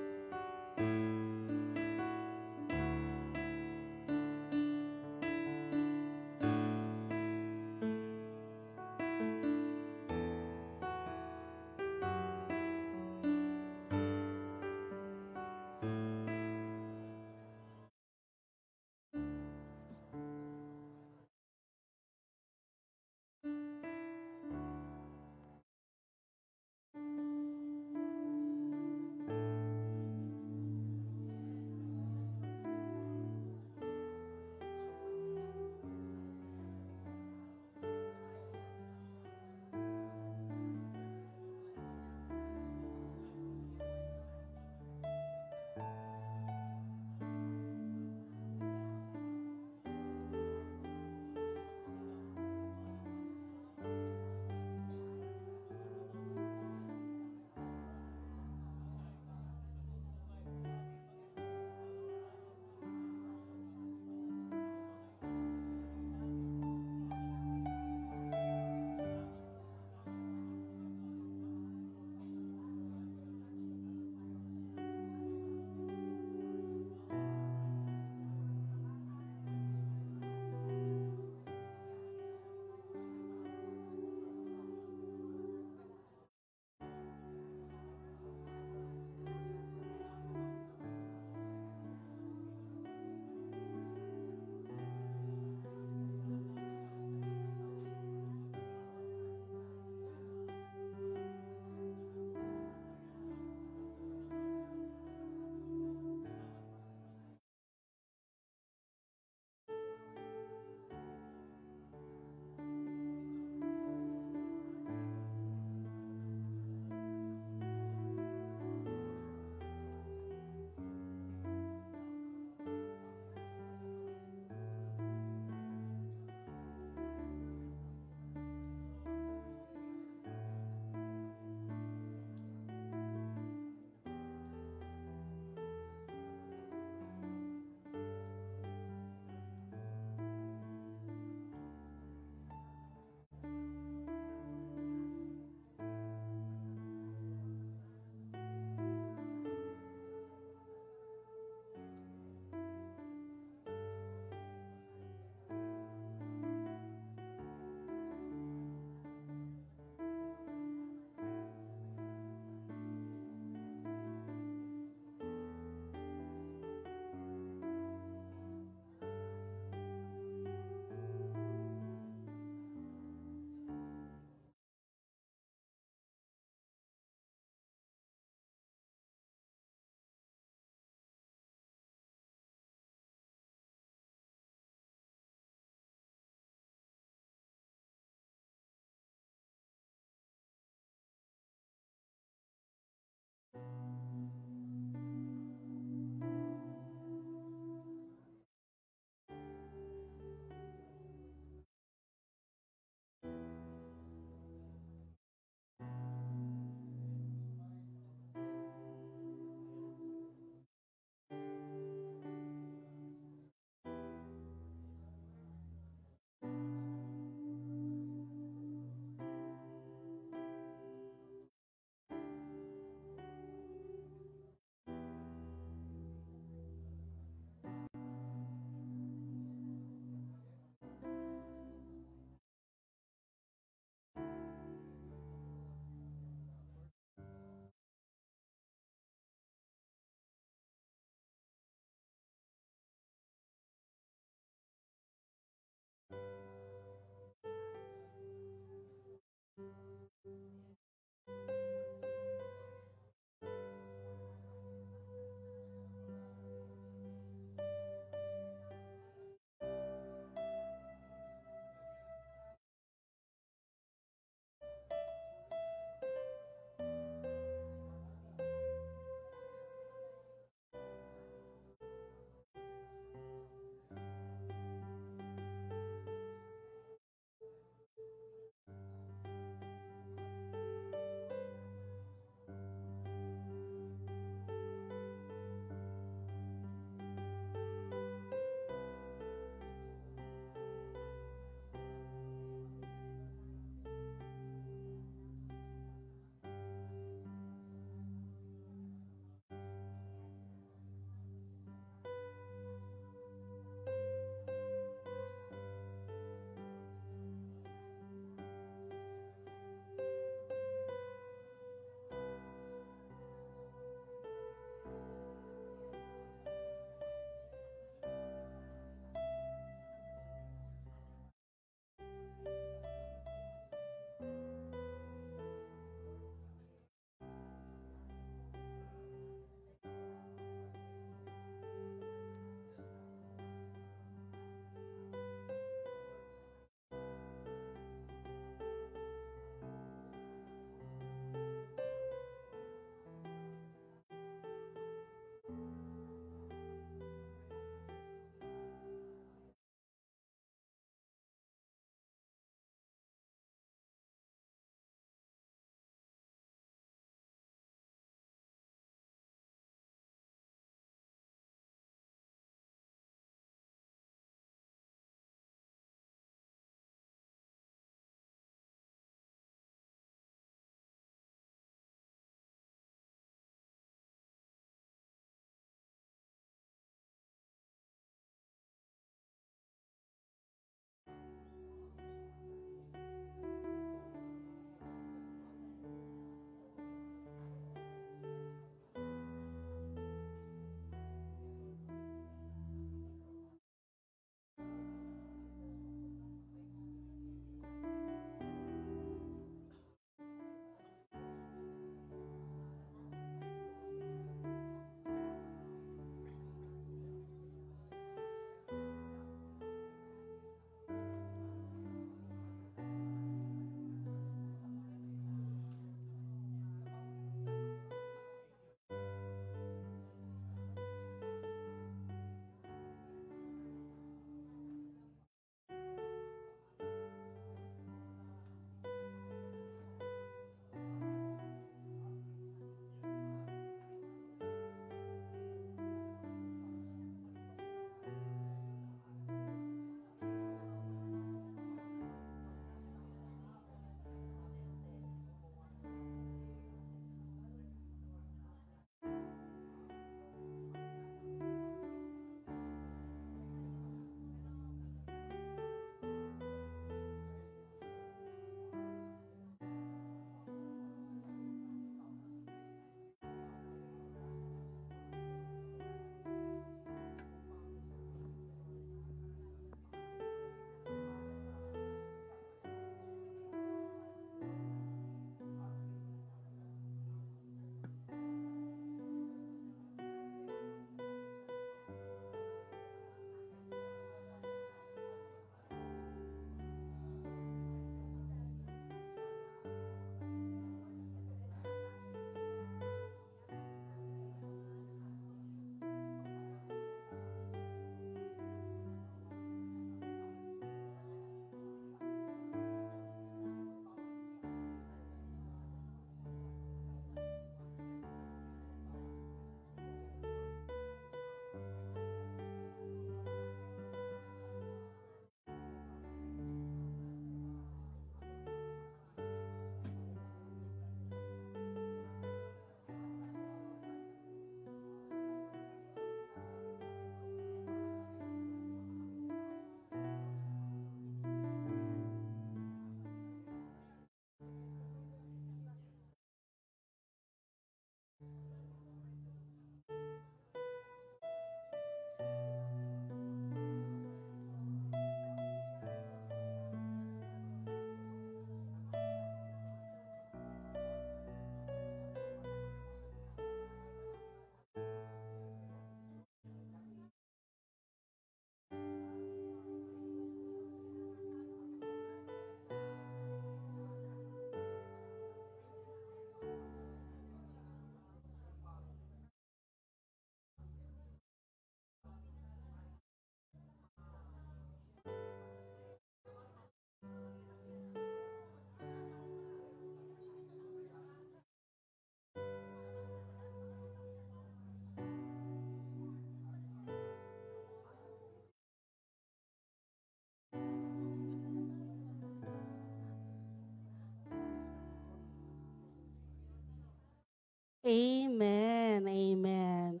Amen. Amen.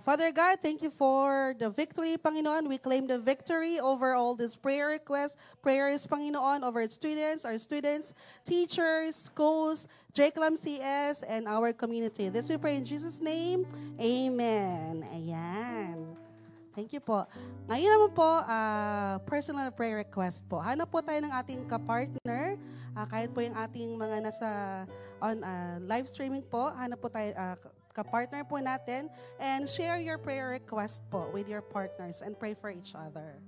Father God, thank you for the victory, Panginoon. We claim the victory over all these prayer requests, prayers, Panginoon, over our students, teachers, schools, JCLAM CS, and our community. This we pray in Jesus' name. Amen. Ayan. Thank you po. Ngayon naman po, personal prayer request po. Hanap po tayo ng ating kapartner. Kahit po yung ating mga nasa live streaming po, hanap po tayo, kapartner po natin. And share your prayer request po with your partners and pray for each other.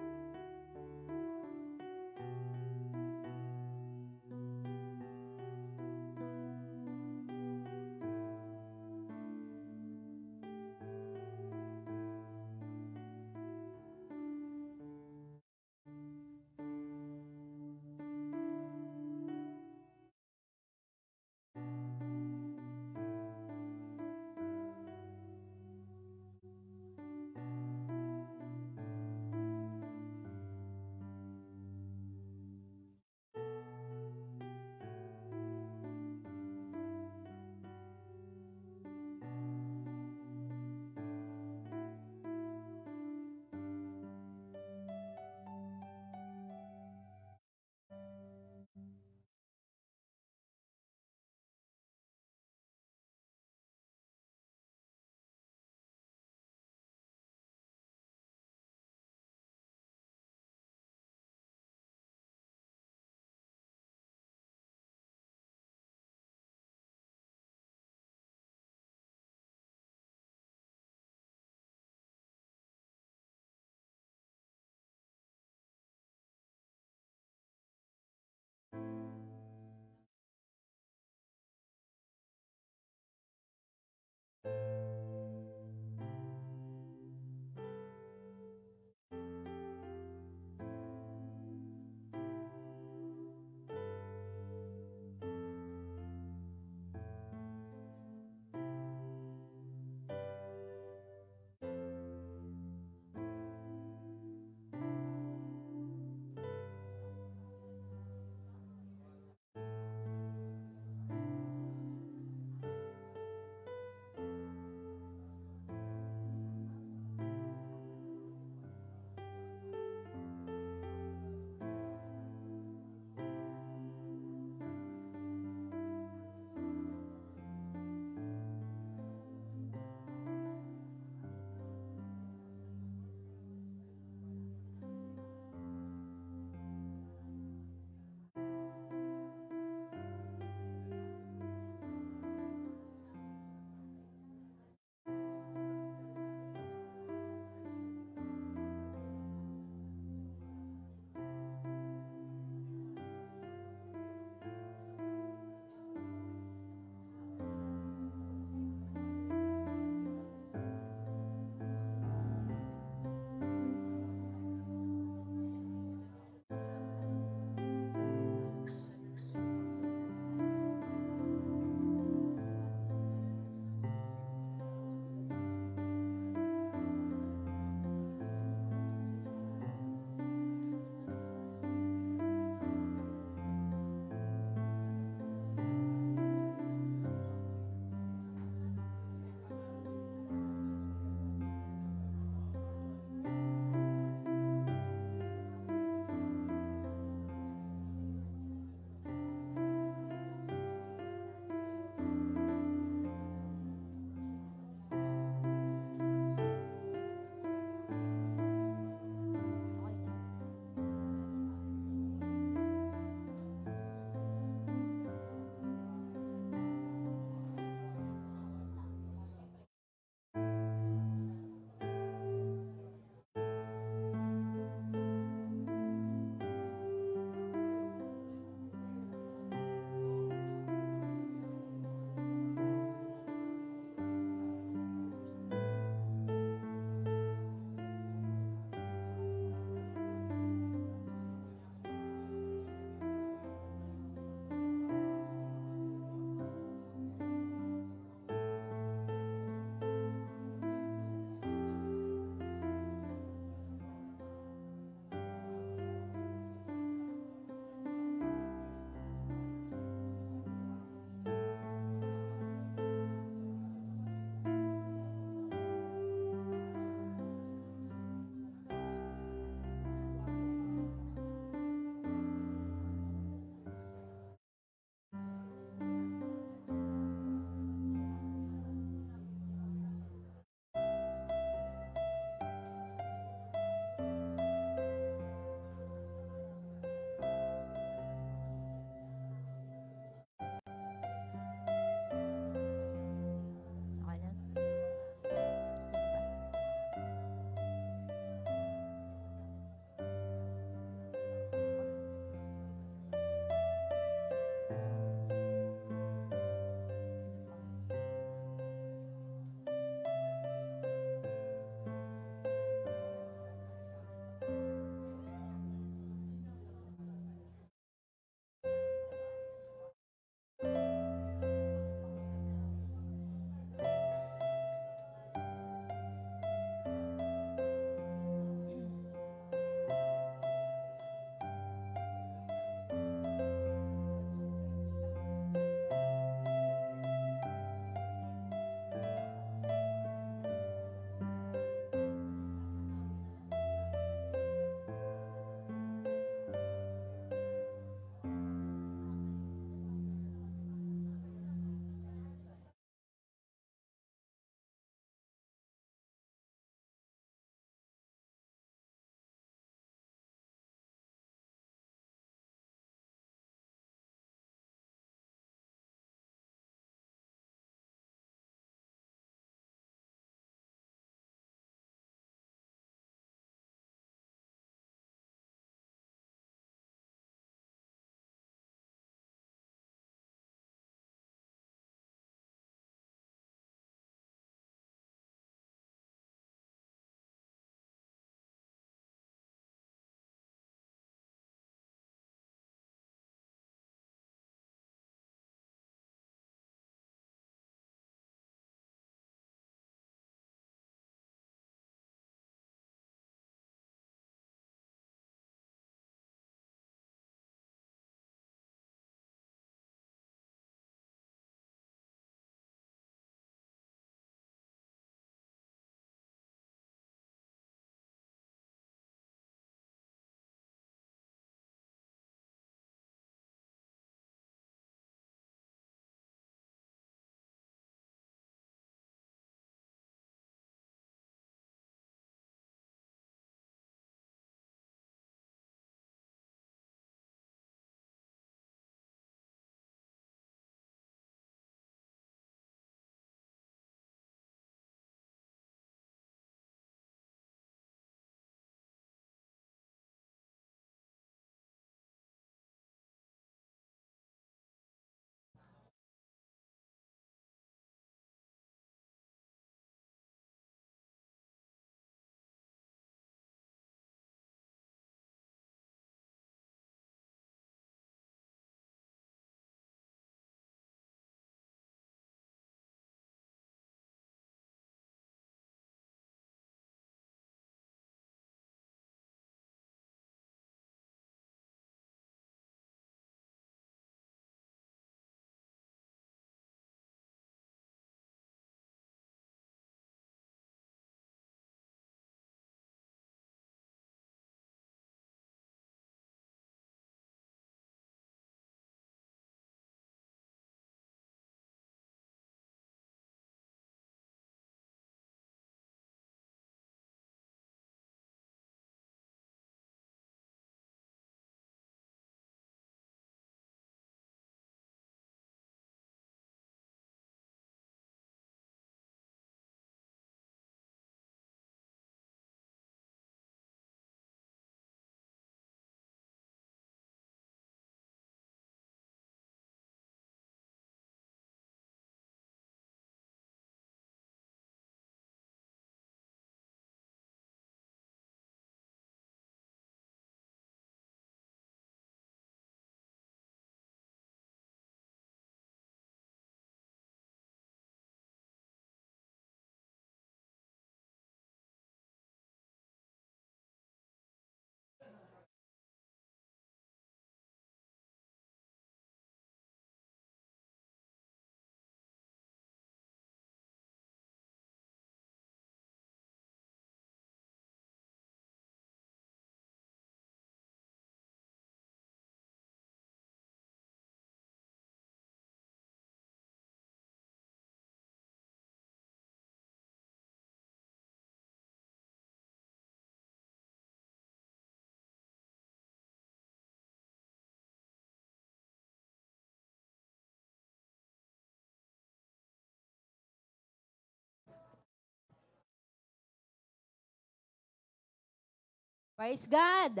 Praise God!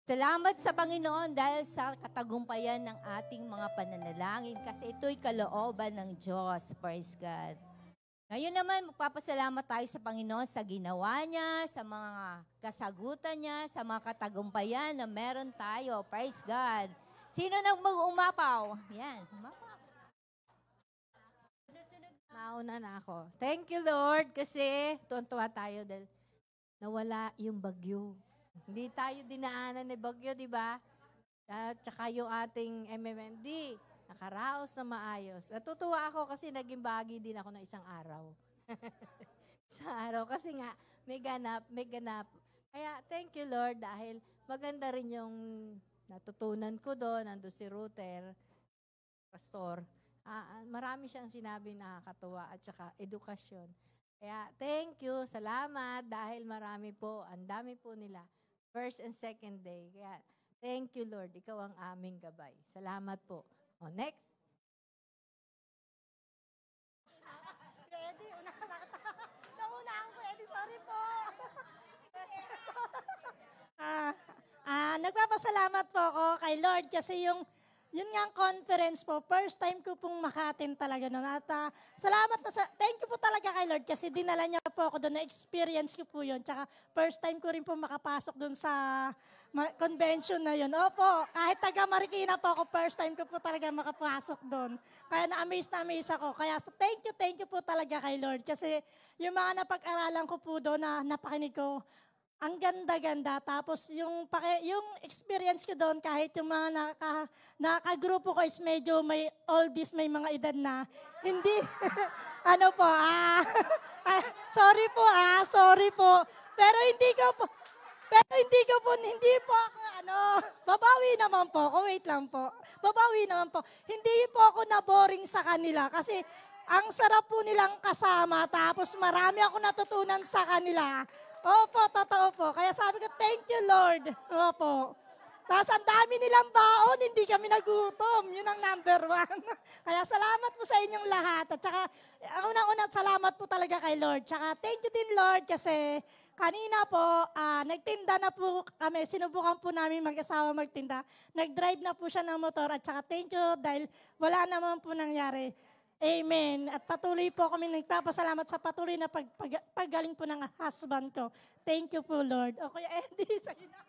Salamat sa Panginoon dahil sa katagumpayan ng ating mga pananalangin kasi ito'y kalooban ng Diyos. Praise God. Ngayon naman, magpapasalamat tayo sa Panginoon sa ginawa niya, sa mga kasagutan niya, sa mga katagumpayan na meron tayo. Praise God. Sino nang mag-umapaw? Yan, umapaw. Mauna na ako. Thank you, Lord, kasi tuwan-tuwa tayo dahil nawala yung bagyo. Hindi tayo dinaanan ni bagyo, di ba? At saka yung ating MMMD, nakaraos na maayos. Natutuwa ako kasi naging bahagi din ako ng isang araw. Sa araw kasi nga, may ganap. Kaya thank you, Lord, dahil maganda rin yung natutunan ko doon. Nandun si Ruther, pastor. Marami siyang sinabi nakakatuwa at saka edukasyon. Kaya thank you, salamat dahil marami po, ang dami po nila. First and second day. Kaya thank you, Lord, ikaw ang aming gabay. Salamat po. O, next. Pwede, nauna ang pwede, sorry po. Nagpapasalamat po ako kay Lord kasi yun nga ang conference po, first time ko pong maka-attend talaga nun. At thank you po talaga kay Lord kasi dinala niya po ako doon, na-experience ko po yun. Tsaka first time ko rin po makapasok doon sa convention na yun. Opo, kahit taga Marikina po ako, first time ko po talaga makapasok doon. Kaya na-amaze ako. Kaya thank you po talaga kay Lord kasi yung mga napag-aralan ko po doon na napakinig ko, ang ganda-ganda. Tapos yung experience ko doon, kahit yung mga nakagrupo ko is medyo may oldies, may mga edad na, hindi, sorry po. Pero hindi po ako, babawi naman po ako, wait lang po. Babawi naman po. Hindi po ako na-boring sa kanila kasi ang sarap po nilang kasama, tapos marami ako natutunan sa kanila. Opo, totoo po. Kaya sabi ko, thank you, Lord. Opo. Tapos ang dami nilang baon, hindi kami nagutom. Yun ang number 1. Kaya salamat po sa inyong lahat. At saka, unang-una, salamat po talaga kay Lord. Tsaka, thank you din, Lord, kasi kanina po, nagtinda na po kami. Sinubukan po namin mag-asawa magtinda. Nag-drive na po siya ng motor. At saka, thank you dahil wala naman po nangyari. Amen. At patuloy po kami nagpapasalamat sa patuloy na paggaling po ng husband ko. Thank you po, Lord. O Kuya Eddie, sa'yo na.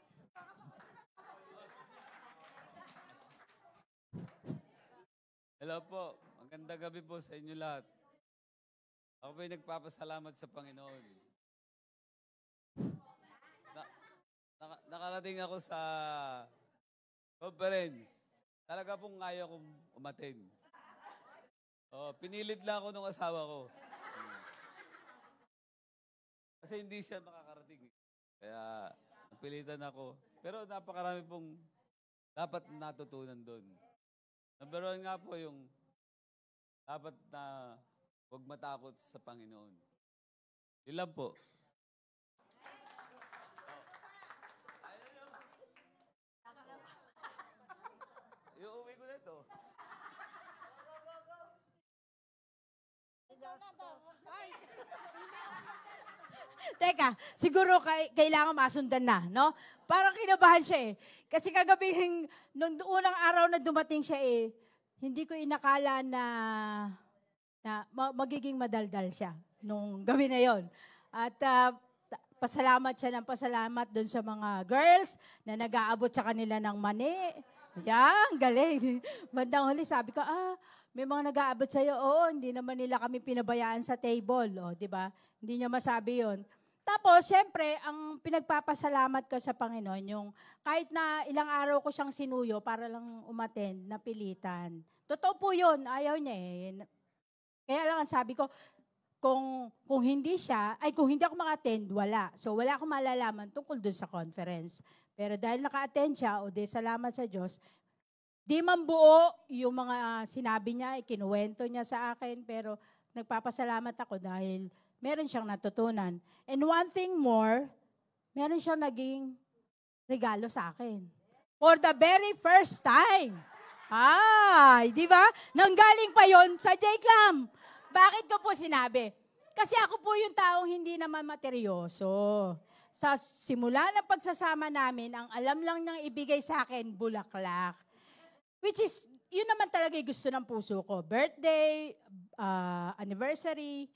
Hello po. Magandang gabi po sa inyo lahat. Ako po'y nagpapasalamat sa Panginoon. Nakarating ako sa conference. Talaga pong kaya kong umattend. Pinilit lang ako ng asawa ko. Kasi hindi siya makakarating. Kaya napilitan ako. Pero napakarami pong dapat natutunan doon. Number 1 nga po yung dapat na huwag matakot sa Panginoon. Yun lang po. Iuwi ko na ito. Teka, siguro kailangan masundan na, no? Parang kinabahan siya eh. Kasi kagabi, nung unang araw na dumating siya hindi ko inakala na magiging madaldal siya nung gabi na yon. At pasalamat siya ng pasalamat doon sa mga girls na nag-aabot sa kanila ng mani. Yan, galing. Bandang huli, sabi ko, may mga nag-aabot sa'yo. Oo, hindi naman nila kami pinabayaan sa table. O, di ba? Hindi niya masabi yon. Tapos, syempre, ang pinagpapasalamat ko sa Panginoon, yung kahit na ilang araw ko siyang sinuyo para lang umattend, napilitan. Totoo po yun, ayaw niya eh. Kaya lang sabi ko, kung hindi ako maka-attend, wala. So, wala akong malalaman tungkol dun sa conference. Pero dahil naka-attend siya, salamat sa Diyos, di man buo yung mga sinabi niya, kinuwento niya sa akin, pero nagpapasalamat ako dahil meron siyang natutunan. And one thing more, meron siyang naging regalo sa akin. For the very first time. Di ba? Nanggaling pa yon sa J-Clam. Bakit ko po sinabi? Kasi ako po yung taong hindi naman materyoso. sa simula ng pagsasama namin, ang alam lang niyang ibigay sa akin, bulaklak. Which is, yun naman talaga yung gusto ng puso ko. Birthday, anniversary,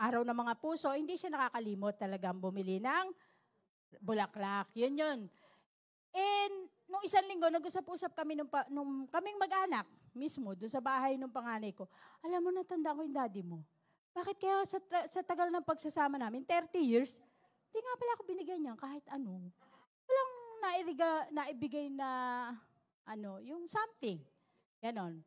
araw ng mga puso, hindi siya nakakalimot talagang bumili ng bulaklak. Yun yun. And nung isang linggo, nag-usap-usap kami nung kaming mag-anak mismo, doon sa bahay ng panganay ko. Alam mo, natanda ko yung daddy mo. Bakit kaya sa tagal ng pagsasama namin, 30 years, di nga pala ako binigyan niya kahit ano. Walang naibigay na yung something. Ganon.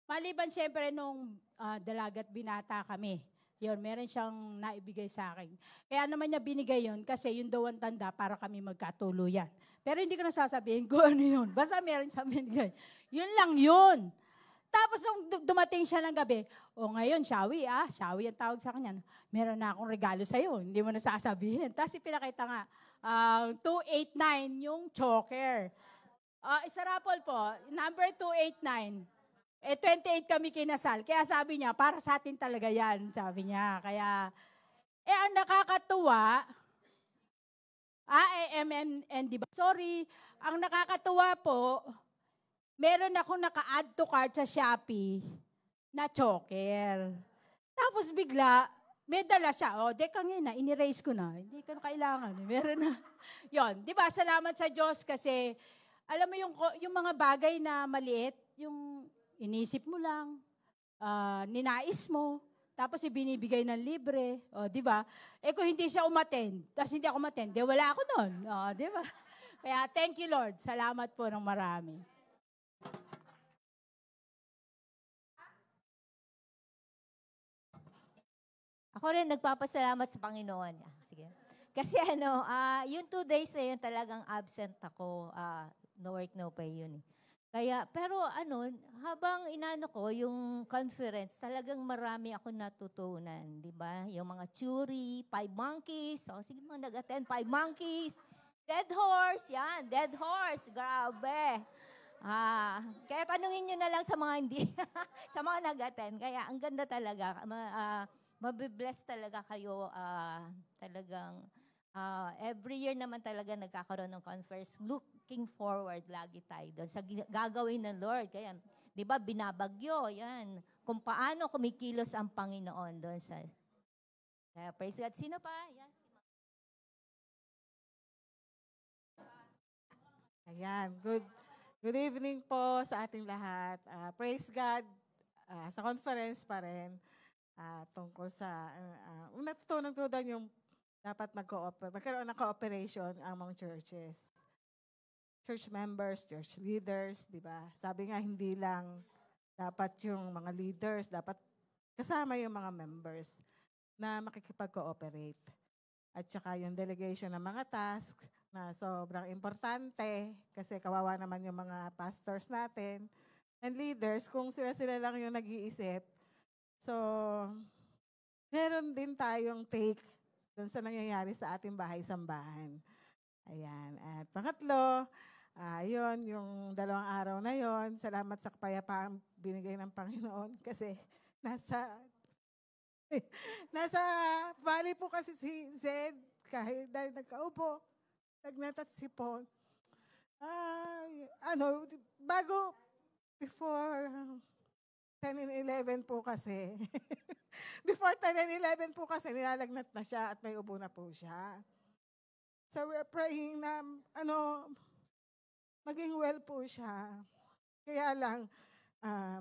Maliban siyempre nung dalagat binata kami. Yun, meron siyang naibigay sa akin. Kaya naman niya binigay yun kasi yung daw ang tanda para kami magkatuluyan. Pero hindi ko na sasabihin kung ano yun. Basta meron siyang binigay. Yun lang yun. Tapos nung dumating siya ng gabi, ngayon, Shawi ang tawag sa kanya. Meron na akong regalo sa'yo, hindi mo na sasabihin. Tapos ipinakita nga, 289 yung choker. Isa raffle po, number 289. 28 kami kinasal. Kaya sabi niya, para sa atin talaga yan, sabi niya. Kaya, ang nakakatuwa, di ba? Sorry, ang nakakatuwa po, meron akong naka-add to cart sa Shopee na choker. Tapos bigla, may dala siya. Di kanina, in-erase ko na. Hindi ko na kailangan. Meron na. Yon, di ba? Salamat sa Diyos kasi, alam mo yung mga bagay na maliit, yung inisip mo lang, ninais mo, tapos ibinibigay ng libre. Di ba? Kung hindi siya umattend, tapos hindi ako umattend, wala ako nun. Di ba? Kaya thank you, Lord. Salamat po ng marami. Ako rin nagpapasalamat sa Panginoon. Sige. Kasi yung 2 days na yun talagang absent ako. No work, no pay yun. Kaya, pero habang ko yung conference, talagang marami ako natutunan. Di ba? Yung mga theory, 5 monkeys. Sige mga nag-attend, 5 monkeys. Dead horse, yan. Dead horse. Grabe. Kaya tanungin nyo na lang sa mga hindi, sa mga nag-attend. Kaya ang ganda talaga. Mabibless talaga kayo. Talagang every year naman talaga nagkakaroon ng conference. Looking forward lagi tayo doon sa gagawin ng Lord. Kaya, di ba, binabagyo. Yan. Kung paano kumikilos ang Panginoon doon sa... Kaya praise God. Sino pa? Yan. Ayan. Good evening po sa ating lahat. Praise God. Sa conference pa rin. Tungkol sa, natutunan ko doon yung dapat magkaroon ng cooperation ang mga churches. Church members, church leaders, di ba? Sabi nga, hindi lang dapat yung mga leaders, dapat kasama yung mga members na makikipag-cooperate. At saka yung delegation ng mga tasks na sobrang importante kasi kawawa naman yung mga pastors natin and leaders kung sila lang yung nag-iisip. So, meron din tayong take doon sa nangyayari sa ating bahay-sambahan. Ayan. At pangatlo, yun, yung 2 araw na yon, salamat sa kapayapaan binigay ng Panginoon kasi nasa valley po kasi si Zed kahit dahil nagkaupo, nagnatat sipon. Before 10 and 11 po kasi. Before 10 and 11 po kasi nilalagnat na siya at may ubo na po siya. So we're praying na maging well po siya. Kaya lang,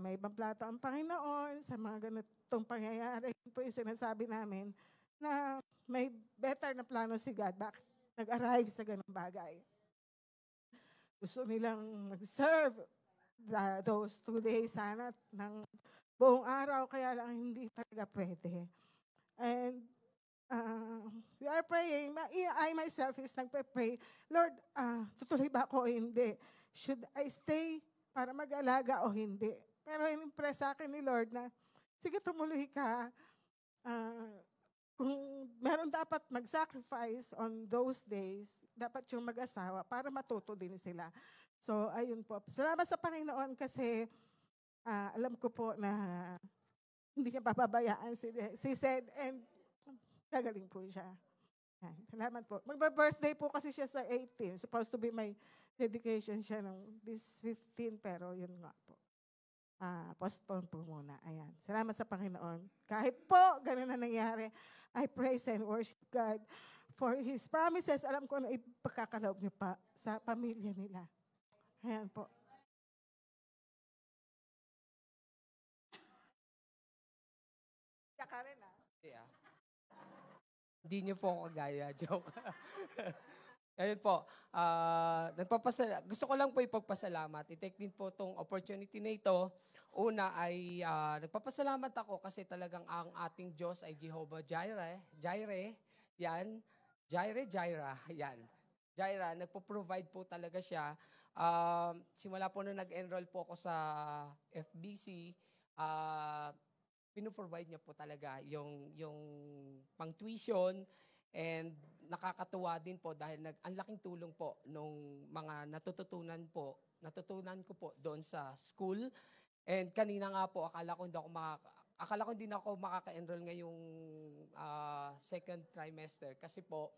may ibang plato ang Panginoon sa mga ganitong pangyayari. Yun po yung sinasabi namin na may better na plano si God. Bakit nag-arrive sa ganung bagay? Gusto nilang mag-serve those 2 days sana ng buong araw, kaya lang hindi talaga pwede. And we are praying. I myself is nagpe-pray, Lord, tutuloy ba ako o hindi? Should I stay para mag-alaga o hindi? Pero in-impress sa akin ni Lord na, sige, tumuloy ka. Kung meron dapat mag-sacrifice on those days, dapat yung mag-asawa para matuto din sila. So, ayun po. Salamat sa Panginoon kasi alam ko po na hindi niya papabayaan si Zed and gagaling po siya. Yan. Salamat po. Magba-birthday po kasi siya sa 18. Supposed to be my dedication siya ng this 15, pero yun nga po. Postpone po muna. Ayan. Salamat sa Panginoon. Kahit po ganun na nangyari, I praise and worship God for His promises. Alam ko na ipagkakaloob niyo pa sa pamilya nila. Ayan po. Ka rin, Yeah. Hindi niyo po ako kagaya. Joke. Ayun po. Gusto ko lang po ipagpasalamat. I-take din po itong opportunity na ito. Una ay nagpapasalamat ako kasi talagang ang ating Diyos ay Jehovah Jireh. Yan. Jireh. Yan. Jireh, nagpo-provide po talaga siya. Simula po nung nag-enroll po ako sa FBC, pinoprovide niya po talaga yung pang-tuition, and nakakatuwa din po dahil ang laking tulong po nung mga natutunan ko po doon sa school. And kanina nga po, akala ko hindi na ako makaka-enroll ngayong second trimester kasi po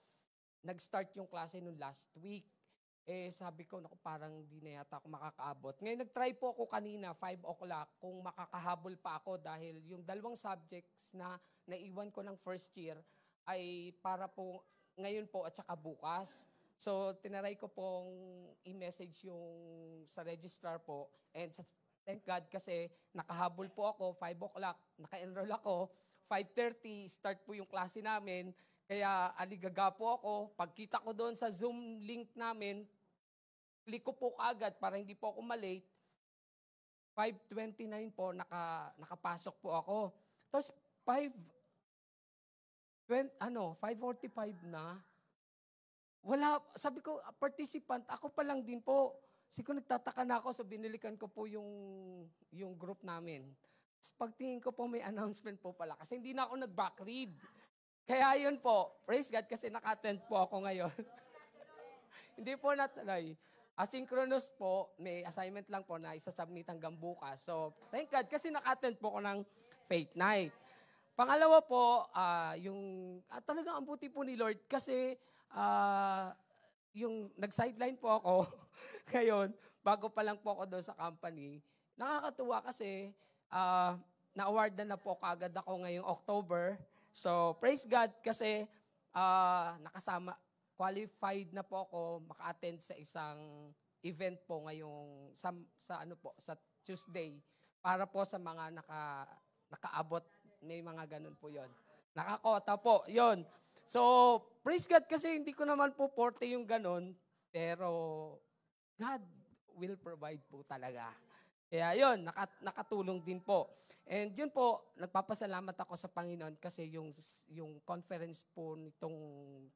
nag-start yung klase nung last week. Sabi ko, naku, parang di na yata ako makakaabot. Ngayon, nag-try po ako kanina, 5 o'clock, kung makakahabol pa ako dahil yung 2 subjects na naiwan ko ng first year ay para po ngayon po at saka bukas. So, tinaray ko pong i-message yung sa registrar po. And thank God kasi nakahabol po ako, 5 o'clock, naka-enroll ako, 5:30, start po yung klase namin. Kaya aligaga po ako. Pagkita ko doon sa Zoom link namin, click ko po kaagad para hindi po ako malate. 5:29 po, nakapasok po ako. Tapos 5:45 na. Wala, sabi ko, participant, ako pa lang din po. Siguro nagtataka na ako, so binilikan ko po yung group namin. Tapos pagtingin ko po, may announcement po pala. Kasi hindi na ako nag-backread. Kaya yun po, praise God kasi naka-attend po ako ngayon. Hindi po natuloy. Asynchronous po, may assignment lang po na isasubmit hanggang bukas. So, thank God kasi naka-attend po ako ng Faith Night. Pangalawa po, talagang ang buti po ni Lord kasi yung nag-sideline po ako ngayon, bago pa lang po ako doon sa company. Nakakatuwa kasi na-award na po kaagad ako ngayong October. So, praise God kasi qualified na po ako maka-attend sa isang event po ngayong sa Tuesday para po sa mga nakaabot, may mga ganun po 'yon. Nakakota po 'yon. So, praise God kasi hindi ko naman po forte yung ganun, pero God will provide po talaga. Kaya yun, nakatulong din po. And yun po, nagpapasalamat ako sa Panginoon kasi yung conference po nitong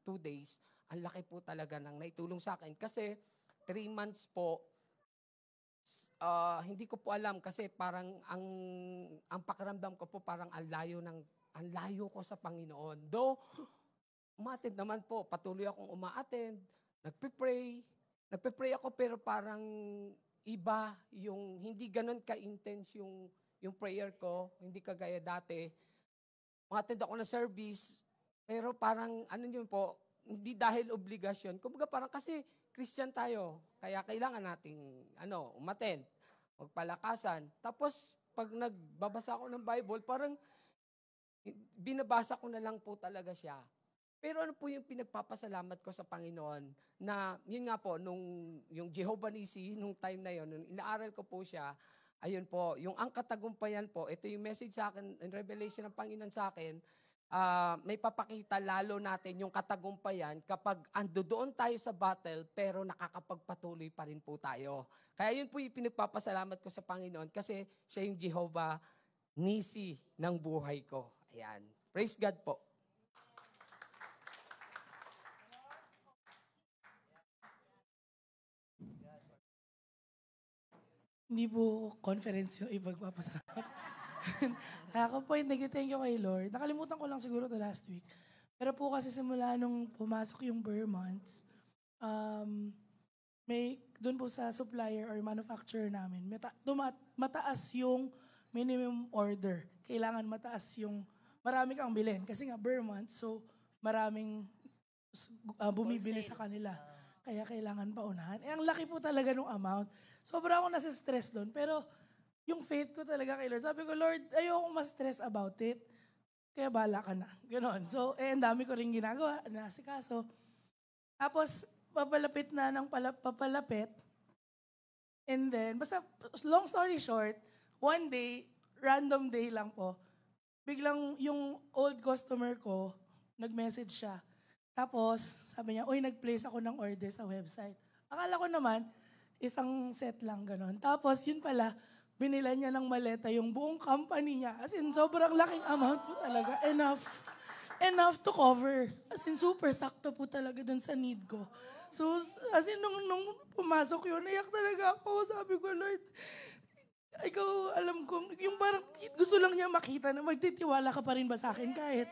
2 days, ang laki po talaga ng naitulong sa akin. Kasi 3 months po, hindi ko po alam kasi parang ang pakiramdam ko po parang ang layo ko sa Panginoon. Though, umattend naman po, patuloy akong umaattend, nagpe-pray ako pero parang iba, yung hindi ganun ka-intense yung prayer ko, hindi kagaya dati. Umattend ako ng service, pero parang yun po, hindi dahil obligasyon. Kumbaga parang kasi Christian tayo, kaya kailangan nating umattend, magpalakasan. Tapos pag nagbabasa ako ng Bible, parang binabasa ko na lang po talaga siya. Pero ano po yung pinagpapasalamat ko sa Panginoon na yun nga po, yung Jehovah Nissi, nung time na yun, nung inaaral ko po siya, ayun po, yung ang katagumpayan po, ito yung message sa akin, in revelation ng Panginoon sa akin, may papakita lalo natin yung katagumpayan kapag doon tayo sa battle, pero nakakapagpatuloy pa rin po tayo. Kaya yun po yung pinagpapasalamat ko sa Panginoon kasi siya yung Jehovah Nissi ng buhay ko. Ayan. Praise God po. Hindi po conference yung ipagpapasalamat. Ako po yung nag-thank you kay Lord. Nakalimutan ko lang siguro to last week. Pero po kasi simula nung pumasok yung Burr months, may doon po sa supplier or manufacturer namin, mataas yung minimum order. Kailangan mataas yung, marami kang bilhin. Kasi nga Burr months, so maraming bumibili sa kanila. Kaya kailangan paunahan. Ang laki po talaga ng amount. Sobra ako nasa-stress doon. Pero yung faith ko talaga kay Lord. Sabi ko, Lord, ayoko ma-stress about it. Kaya bahala ka na. Ganon. So, ang dami ko rin ginagawa. Nasikaso. Tapos, papalapit na ng papalapit. And then, basta, long story short, one day, random day lang po, biglang yung old customer ko, nag-message siya. Tapos, sabi niya, nag-place ako ng order sa website. Akala ko naman, isang set lang ganon. Tapos, yun pala, binila niya ng maleta yung buong company niya. As in, sobrang laking amount po talaga. Enough to cover. As in, super sakto po talaga dun sa need ko. So, as in, nung pumasok yun, naiyak talaga ako. Sabi ko, Lord, ikaw, alam ko, yung parang gusto lang niya makita na magtitiwala ka pa rin ba sa akin kahit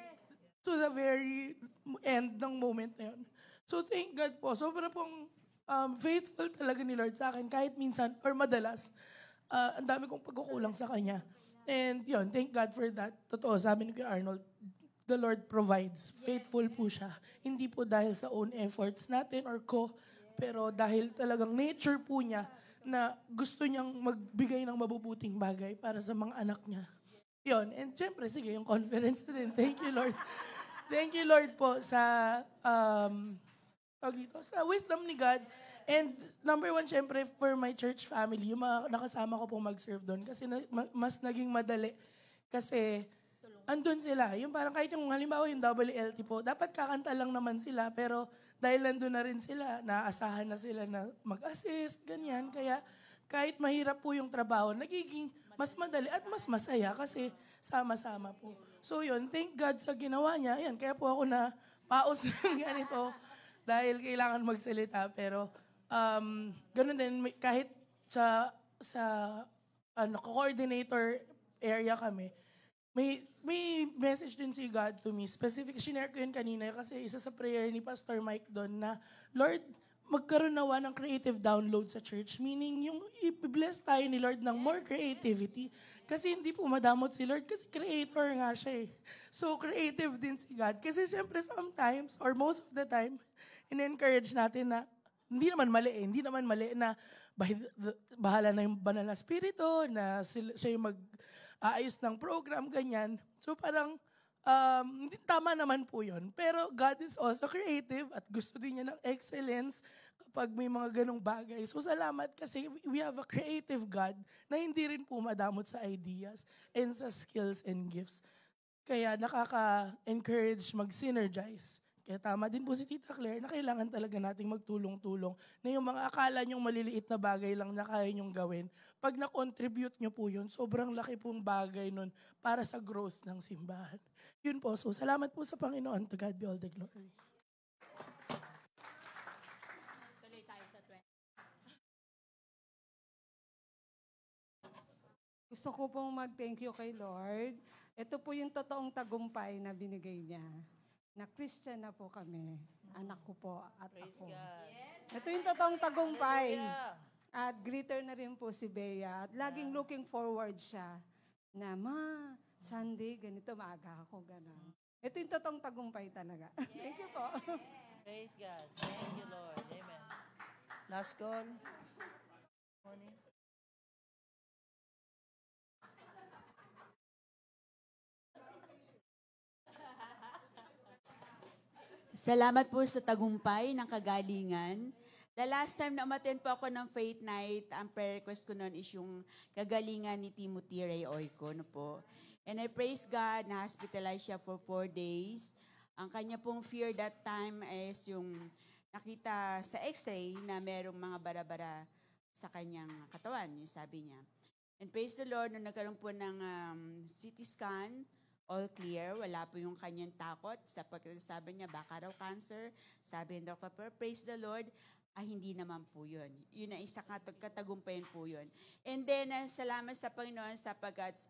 to the very end ng moment na yun. So, thank God po. Sobra pong faithful talaga ni Lord sa akin kahit minsan or madalas. Ang dami kong pagkukulang sa Kanya. And yun, thank God for that. Totoo, sabi ni Kuya Arnold, the Lord provides. Faithful po siya. Hindi po dahil sa own efforts natin or pero dahil talagang nature po niya na gusto niyang magbigay ng mabubuting bagay para sa mga anak niya. Yun. And syempre, sige, yung conference na din. Thank you, Lord. Thank you, Lord po sa sa wisdom ni God. And number one, syempre, for my church family, yung mga nakasama ko pong mag-serve doon. Kasi mas naging madali. Kasi andun sila. Yung parang kahit yung halimbawa yung WLT po, dapat kakanta lang naman sila. Pero dahil nandun na rin sila, naaasahan na sila na mag-assist, ganyan. Kaya kahit mahirap po yung trabaho, nagiging mas madali at mas masaya kasi sama-sama po. So yun, thank God sa ginawa niya. Yan, kaya po ako na paus ng ganito dahil kailangan magsalita. Pero ganun din, kahit sa coordinator area kami, may message din si God to me. Specific, shinare ko yun kanina kasi isa sa prayer ni Pastor Mike doon na, Lord, magkaroon nawa ng creative download sa church. Meaning, yung i-bless tayo ni Lord ng more creativity. Kasi hindi po madamot si Lord kasi creator nga siya eh. So, creative din si God. Kasi syempre sometimes, or most of the time, in-encourage natin na hindi naman mali na bahala na yung banal na spirito, na siya yung mag-aayos ng program, ganyan. So parang, hindi tama naman po yun. Pero God is also creative at gusto din niya ng excellence kapag may mga ganong bagay. So salamat kasi we have a creative God na hindi rin po madamot sa ideas and sa skills and gifts. Kaya nakaka-encourage mag-synergize. Kaya tama din po si Tita Claire na kailangan talaga nating magtulong-tulong na yung mga akala nyong maliliit na bagay lang na kaya nyong gawin, pag na-contribute nyo po yun, sobrang laki pong bagay nun para sa growth ng simbahan. Yun po. So, salamat po sa Panginoon. To God be all the glory. Tuloy tayo sa 20. Gusto ko pong mag-thank you kay Lord. Ito po yung totoong tagumpay na binigay niya. Na Christian na po kami. Anak ko po at Praise ako. God. Ito yung totoong tagumpay. At greeter na rin po si Bea. At laging looking forward siya na, Sunday, ganito, maaga ako, gano'n. Ito yung totoong tagumpay talaga. Thank you po. Praise God. Thank you, Lord. Amen. Last call. Morning. Salamat po sa tagumpay ng kagalingan. The last time na umattend po ako ng Faith Night, ang prayer request ko noon is yung kagalingan ni Timothy Ray Oiko. No po. And I praise God na hospitalized siya for 4 days. Ang kanya pong fear that time is yung nakita sa x-ray na merong mga bara-bara sa kanyang katawan, yung sabi niya. And praise the Lord, nung nagkaroon po ng CT scan, all clear, wala po yung kanyang takot. Sabi niya, baka raw cancer. Sabi ng doctor, pero praise the Lord, hindi naman po yun. Yun ang isang katagumpayan po yun. And then, salamat sa Panginoon sapagkat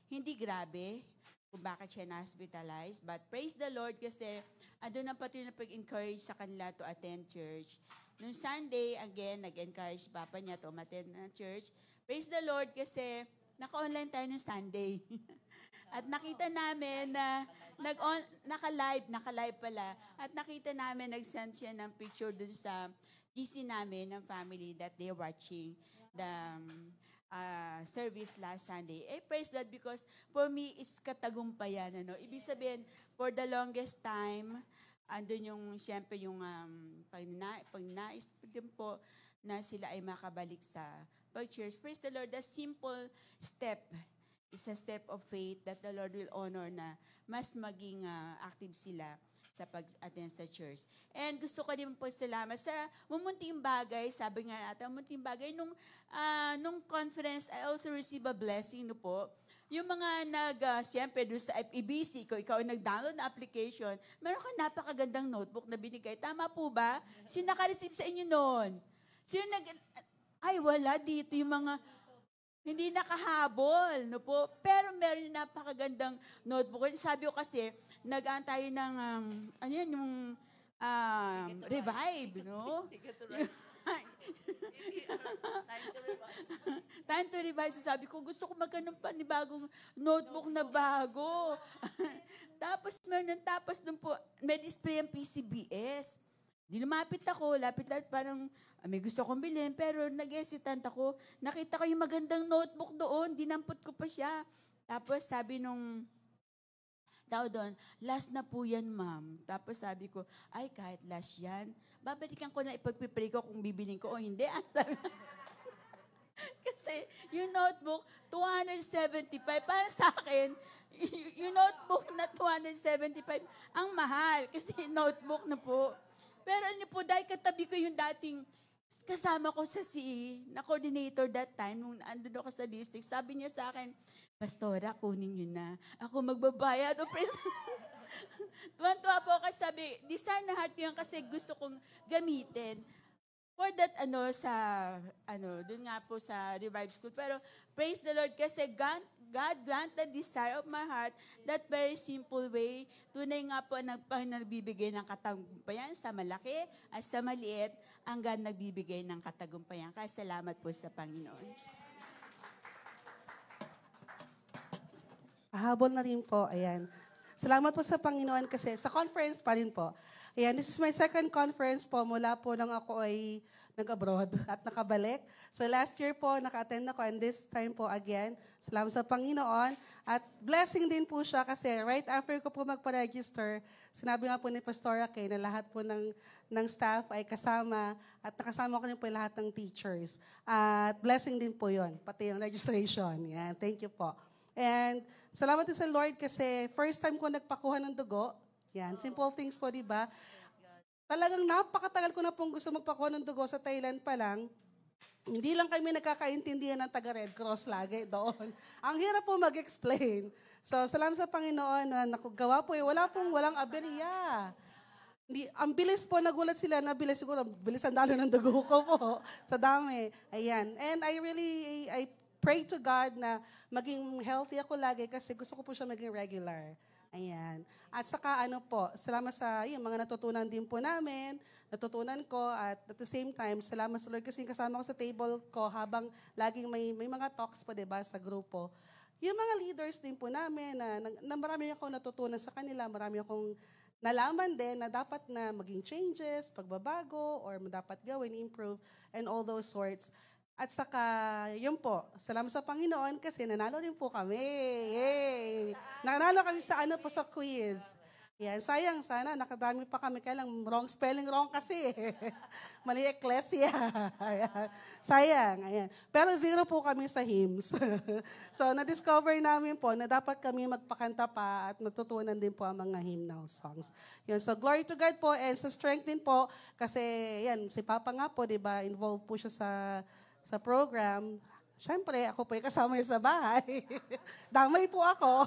hindi grabe kung bakit siya na-hospitalized. But praise the Lord kasi andun ang patuloy na pag-encourage sa kanila to attend church. Noong Sunday, again, nag-encourage papa niya to attend na church. Praise the Lord kasi naka-online tayo ng Sunday. At nakita namin na naka-live pala. At nakita namin, nag-send siya ng picture dun sa GC namin ng family that they're watching the service last Sunday. Praise God, because for me, it's katagumpayan. Ibig sabihin, for the longest time, andun yung, siyempre, yung pagnais din po na sila ay makabalik sa pag-church. Praise the Lord, the simple step is a step of faith that the Lord will honor na mas maging active sila sa pag-attend sa church. And gusto ko din po salamat sa mumunting bagay, sabi nga natin, mumunting bagay, nung conference, I also receive a blessing, po. Yung mga siyempre, doon sa FEBC, ikaw ay nag-download na application, meron ka napakagandang notebook na binigay. Tama po ba? Sino naka-receive sa inyo noon? Ay, wala dito yung mga hindi nakahabol, po. Pero meron yung napakagandang notebook. Sabi ko kasi, nag-aantay ng, yung revive, no? Time to revive. So sabi ko, gusto ko magkaroon pa ni bagong notebook na bago. Tapos meron, tapos doon po, may display ang PCBS. Di lumapit ako, lapit parang, may gusto kong bilhin, pero nag-hesitant ako. Nakita ko yung magandang notebook doon, dinampot ko pa siya. Tapos sabi nung tao doon, last na po yan, ma'am. Tapos sabi ko, ay, kahit last yan, babalikan ko na ipagpipray ko kung bibiling ko o hindi. Kasi yung notebook, 275. Para sa akin, yung notebook na 275, ang mahal. Kasi notebook na po. Pero ano po, dahil katabi ko yung dating kasama ko sa CE, na coordinator that time, nung andun ako sa district, sabi niya sa akin, Pastora, kunin niyo na. Ako magbabayad. Tuwan-tuwa po kasi sabi, design na heart ko yan kasi gusto kong gamitin. For that, doon nga po sa Revive School. Pero praise the Lord kasi God granted desire of my heart that very simple way. Tunay nga po nagbibigay ng katagumpayan sa malaki at sa maliit, ang God nagbibigay ng katagumpayan. Kaya salamat po sa Panginoon. Habol na rin po, ayan. Salamat po sa Panginoon kasi sa conference pa rin po. Ayan, this is my second conference po mula po nang ako ay nag-abroad at nakabalik. So last year po, naka-attend ako and this time po again. Salamat sa Panginoon. At blessing din po siya kasi right after ko po magpa-register, sinabi nga po ni Pastora Kay na lahat po ng staff ay kasama at nakasama ko rin po lahat ng teachers. At blessing din po yon, pati yung registration. Yan, thank you po. And salamat din sa Lord kasi first time ko nagpakuha ng dugo. Yan, simple things po, di ba? Talagang napakatagal ko na pong gusto magpakuha ng dugo sa Thailand pa lang. Hindi lang kami nagkakaintindihan ng taga-Red Cross lagi doon. Ang hirap po mag-explain. So, salamat sa Panginoon na nakagawa po. Walang aberya. Ang bilis po, nagulat sila, nabilis siguro, bilis ang dalo ng dugo ko po. Sa dami. Ayan. And I pray to God na maging healthy ako lagi kasi gusto ko po siya maging regular. Ayan. At saka salamat sa mga natutunan din po namin, natutunan ko at the same time, salamat sa Lord kasi kasama ko sa table ko habang laging may mga talks po, diba, sa grupo. Yung mga leaders din po namin na marami akong natutunan sa kanila, marami akong nalaman din na dapat na maging changes, pagbabago, or dapat gawin, improve, and all those sorts. At saka, yun po, salamat sa Panginoon kasi nanalo din po kami. Yay! Nanalo kami sa sa quiz. Yan, sayang, sana nakadami pa kami. Kaya lang, spelling wrong kasi. Mali Ecclesia. Sayang, ayan. Pero 0 po kami sa hymns. So, na-discover namin po na dapat kami magpakanta pa at natutunan din po ang mga hymnal songs. Yan, so glory to God po and sa strength din po kasi yan, si Papa nga po, diba, involved po siya sa program. Siyempre, ako po ay kasama niya sa bahay. Damay po ako.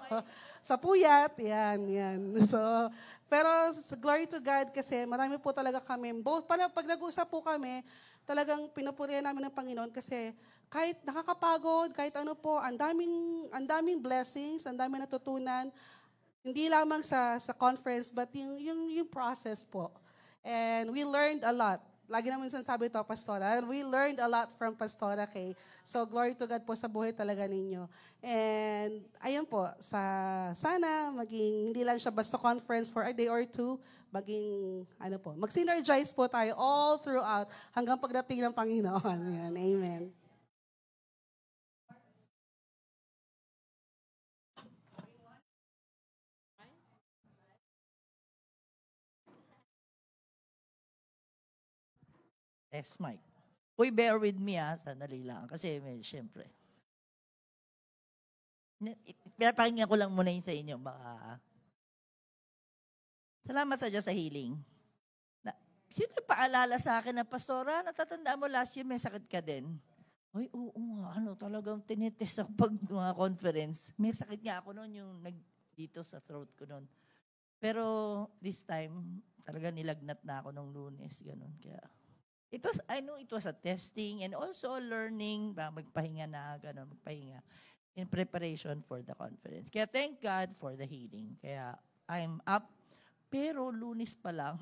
Sa puyat, yan. So, pero glory to God kasi marami po talaga kami. Pag nag-usap po kami, talagang pinupurihan namin ng Panginoon kasi kahit nakakapagod, kahit ang daming blessings, ang daming natutunan. Hindi lamang sa conference, but yung process po. And we learned a lot. lagi naman sinasabi ito, Pastora. We learned a lot from Pastora Kay. So, glory to God po sa buhay talaga ninyo. And, ayun po, sana maging, hindi lang siya basta conference for a day or two, maging, mag-synergize po tayo all throughout hanggang pagdating ng Panginoon. Yan, amen. Test mic. Uy, bear with me sandali lang. Kasi syempre. Pinapakinggan ko lang muna yun sa inyo. Salamat sa Diyos sa healing. Sino paalala sa akin na, Pastora, natatandaan mo last year may sakit ka din? Uy, oo nga, talagang tinitest ako pag mga conference. May sakit nga ako noon yung dito sa throat ko noon. Pero this time, talaga nilagnat na ako nung Lunes. Ganun. Kaya, I know it was a testing and also learning, magpahinga in preparation for the conference. Kaya thank God for the healing. Kaya I'm up, pero Lunes pa lang,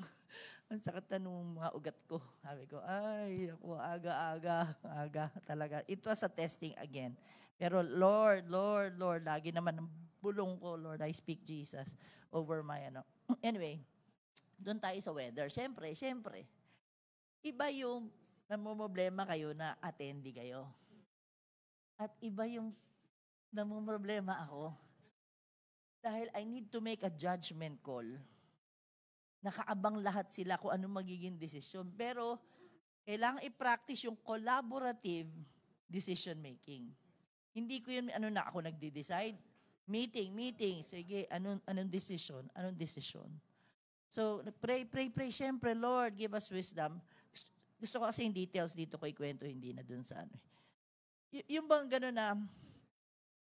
ang sakit na nung mga ugat ko. Sabi ko, ako, aga talaga. It was a testing again. Pero Lord, lagi naman ang bulong ko, Lord, I speak Jesus over my Anyway, doon tayo sa weather. Siyempre, iba yung namumroblema kayo na attendee kayo. At iba yung namumroblema ako dahil I need to make a judgment call. Nakaabang lahat sila kung anong magiging desisyon. Pero kailangan i-practice yung collaborative decision making. Hindi ko yun, ako nagde-decide. Meeting. Sige, anong decision? So, pray. Siyempre, Lord, give us wisdom. Gusto ko kasi yung details dito ko ikwento, hindi na dun sa Yung bang gano'n na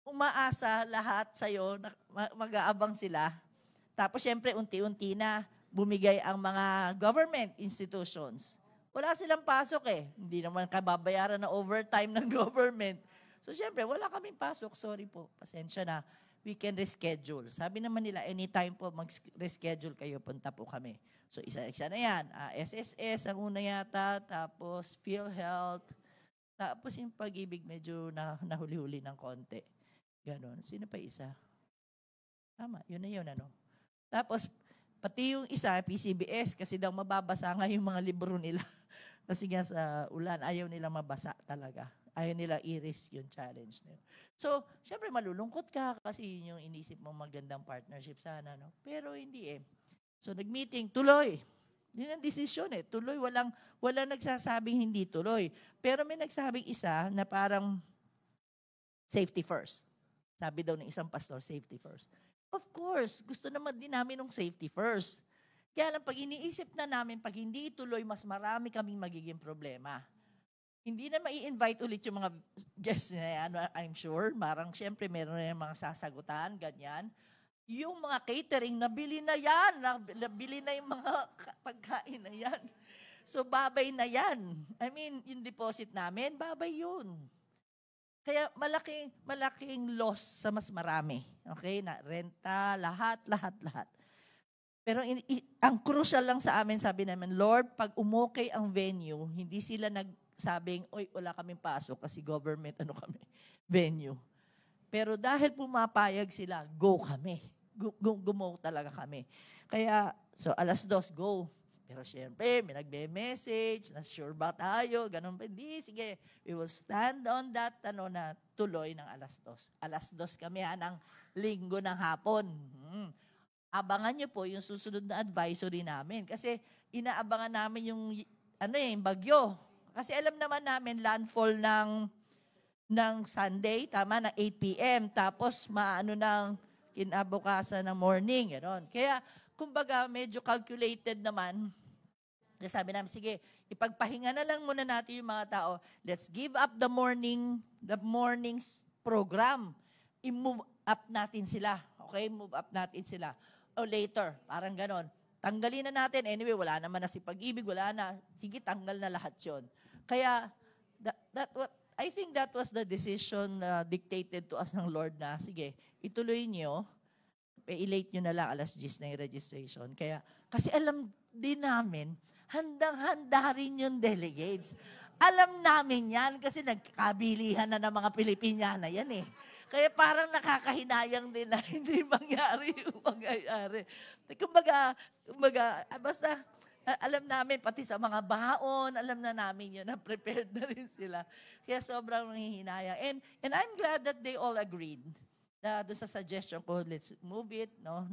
umaasa lahat sa'yo, mag-aabang sila. Tapos siyempre, unti-unti na bumigay ang mga government institutions. Wala silang pasok Hindi naman kababayaran na overtime ng government. So siyempre, wala kaming pasok. Sorry po, pasensya na. We can reschedule. Sabi naman nila, anytime po mag-reschedule kayo, punta po kami. So, isa na yan. SSS, ang una yata, tapos PhilHealth, tapos yung Pag-ibig medyo nahuli-huli ng konti. Ganon. Sino pa isa? Tama, yun na yun, Tapos, pati yung isa, PCBS, kasi daw mababasa nga yung mga libro nila. Kasi nga sa ulan, ayaw nila mabasa talaga. Ayaw nila i-risk yung challenge na yun. So, syempre malulungkot ka kasi yun yung inisip mong magandang partnership sana, Pero hindi So, nag-meeting, tuloy. Yun ang desisyon Tuloy, walang nagsasabing hindi tuloy. Pero may nagsabing isa na parang safety first. Sabi daw ng isang pastor, safety first. Of course, gusto naman din namin ng safety first. Kaya lang, pag iniisip na namin, pag hindi ituloy, mas marami kaming magiging problema. Hindi na mai-invite ulit yung mga guests na yan, I'm sure. Marang siyempre, meron na yung mga sasagutan, ganyan. Yung mga catering, nabili na yan. Nabili na yung mga pagkain na yan. So, babay na yan. I mean, yung deposit namin, babay yun. Kaya malaking loss sa mas marami. Okay? Na renta, lahat. Pero ang crucial lang sa amin, sabi namin, Lord, pag umokay ang venue, hindi sila nagsabing, wala kaming pasok kasi government, venue. Pero dahil pumapayag sila, go kami. Gumaw talaga kami. Kaya, so 2:00, go. Pero syempre, may nagbe-message, na sure ba tayo, ganun pa. Hindi, sige, we will stand on that, na tuloy ng 2:00. 2:00 kami ng linggo ng hapon. Abangan niyo po yung susunod na advisory namin. Kasi inaabangan namin yung, bagyo. Kasi alam naman namin, landfall ng Sunday, tama, ng 8 p.m. Tapos, ng kinabukasan ng morning, gano'n. Kaya, kumbaga, medyo calculated naman. Kasi sabi namin, sige, ipagpahinga na lang muna natin yung mga tao. Let's give up the morning's program. I-move up natin sila. Okay? Move up natin sila. O later, parang gano'n. Tanggalin na natin. Anyway, wala naman na si Pag-ibig, wala na. Sige, tanggal na lahat yun. Kaya, I think that was the decision dictated to us ng Lord na, sige, ituloy nyo, i-late nyo na lang 10:00 na yung registration. Kaya, kasi alam din namin, handang-handa rin yung delegates. Alam namin yan kasi nagkabilihan na ng mga Pilipiniana yan eh. Kaya parang nakakahinayang din na hindi mangyari yung mangyayari. Kumbaga, basta alam namin, pati sa mga baon, alam na namin yun, na prepared na rin sila. Kaya sobrang nangihinayang. And I'm glad that they all agreed. Doon sa suggestion ko, let's move it. No?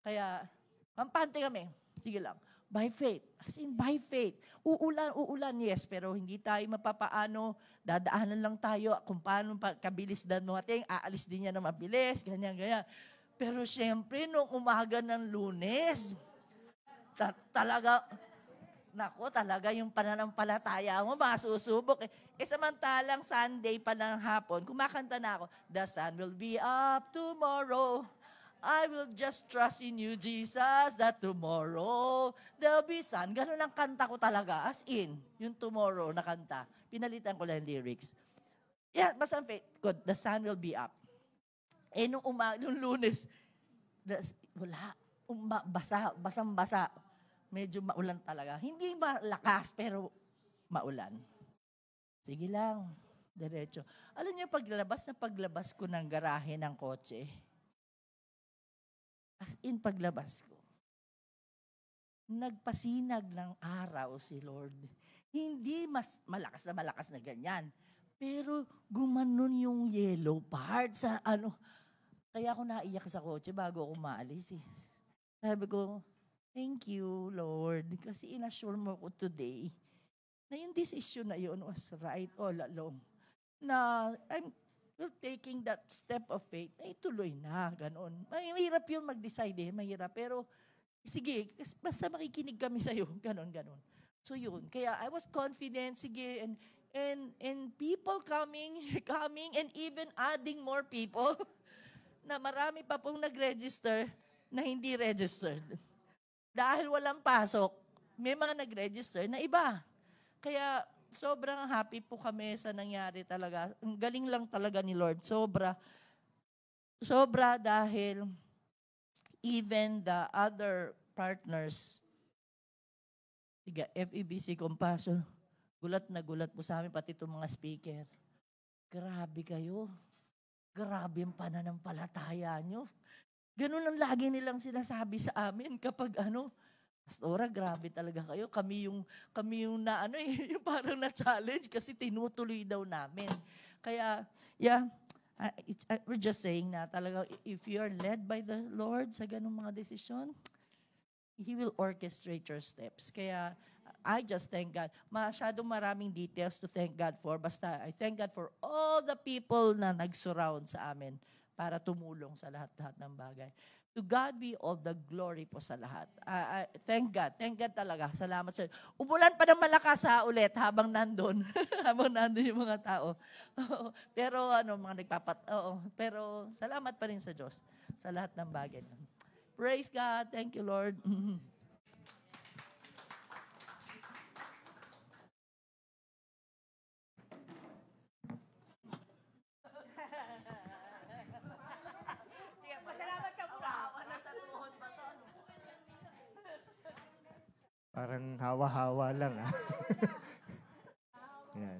Kaya, kampante kami. Sige lang. By faith. As in, by faith. Uulan, yes. Pero hindi tayo mapapaano. Dadaanan lang tayo kung paano kabilis dating. Aalis din niya na mabilis. Ganyan. Pero syempre, nung umaga ng Lunes, talaga yung pananampalataya mo, masusubok. Samantalang Sunday pa ng hapon, kumakanta na ako, the sun will be up tomorrow. I will just trust in you, Jesus, that tomorrow there'll be sun. Ganun ang kanta ko talaga, as in, yung tomorrow na kanta. Pinalitan ko lang lyrics. Yeah, basta faith, good, the sun will be up. Nung Lunes, wala, basang-basa. Medyo maulan talaga. Hindi malakas, pero maulan. Sige lang, diretso. Alam niyo, paglabas ko ng garahe ng kotse, as in paglabas ko, nagpasinag ng araw si Lord. Hindi mas malakas na ganyan. Pero gumanon yung yellow part sa Kaya ako naiyak sa kotse bago ako maalis eh. Sabi ko, thank you, Lord, kasi inassure mo ko today na yung decision na yun was right all along. Na I'm taking that step of faith, na ituloy na, ganon. Mahirap yun mag-decide mahirap. Pero sige, basta makikinig kami sa'yo, ganon. So yun, kaya I was confident, sige, and people coming, and even adding more people, na marami pa pong nag-register na hindi registered. Dahil walang pasok, may mga nag-register na iba. Kaya sobrang happy po kami sa nangyari talaga. Ang galing lang talaga ni Lord. Sobra dahil even the other partners, FEBC Compassion, gulat na gulat po sa amin, pati itong mga speaker. Grabe kayo. Grabe ang pananampalataya nyo. Ganun ang lagi nilang sinasabi sa amin kapag Pastora, grabe talaga kayo. Kami yung yung parang na-challenge kasi tinutuloy daw namin. Kaya, yeah, we're just saying na talaga, if you are led by the Lord sa ganung mga desisyon, He will orchestrate your steps. Kaya, I just thank God. Masyadong maraming details to thank God for. Basta, I thank God for all the people na nag-surround sa amin para tumulong sa lahat-lahat ng bagay. To God be all the glory po sa lahat. Thank God. Thank God talaga. Salamat sa inyo. Umulan pa ng malakas ulit habang nandun. Habang nandun yung mga tao. Pero pero salamat pa rin sa Diyos sa lahat ng bagay. Praise God. Thank you, Lord. Parang hawa-hawa lang. Yan.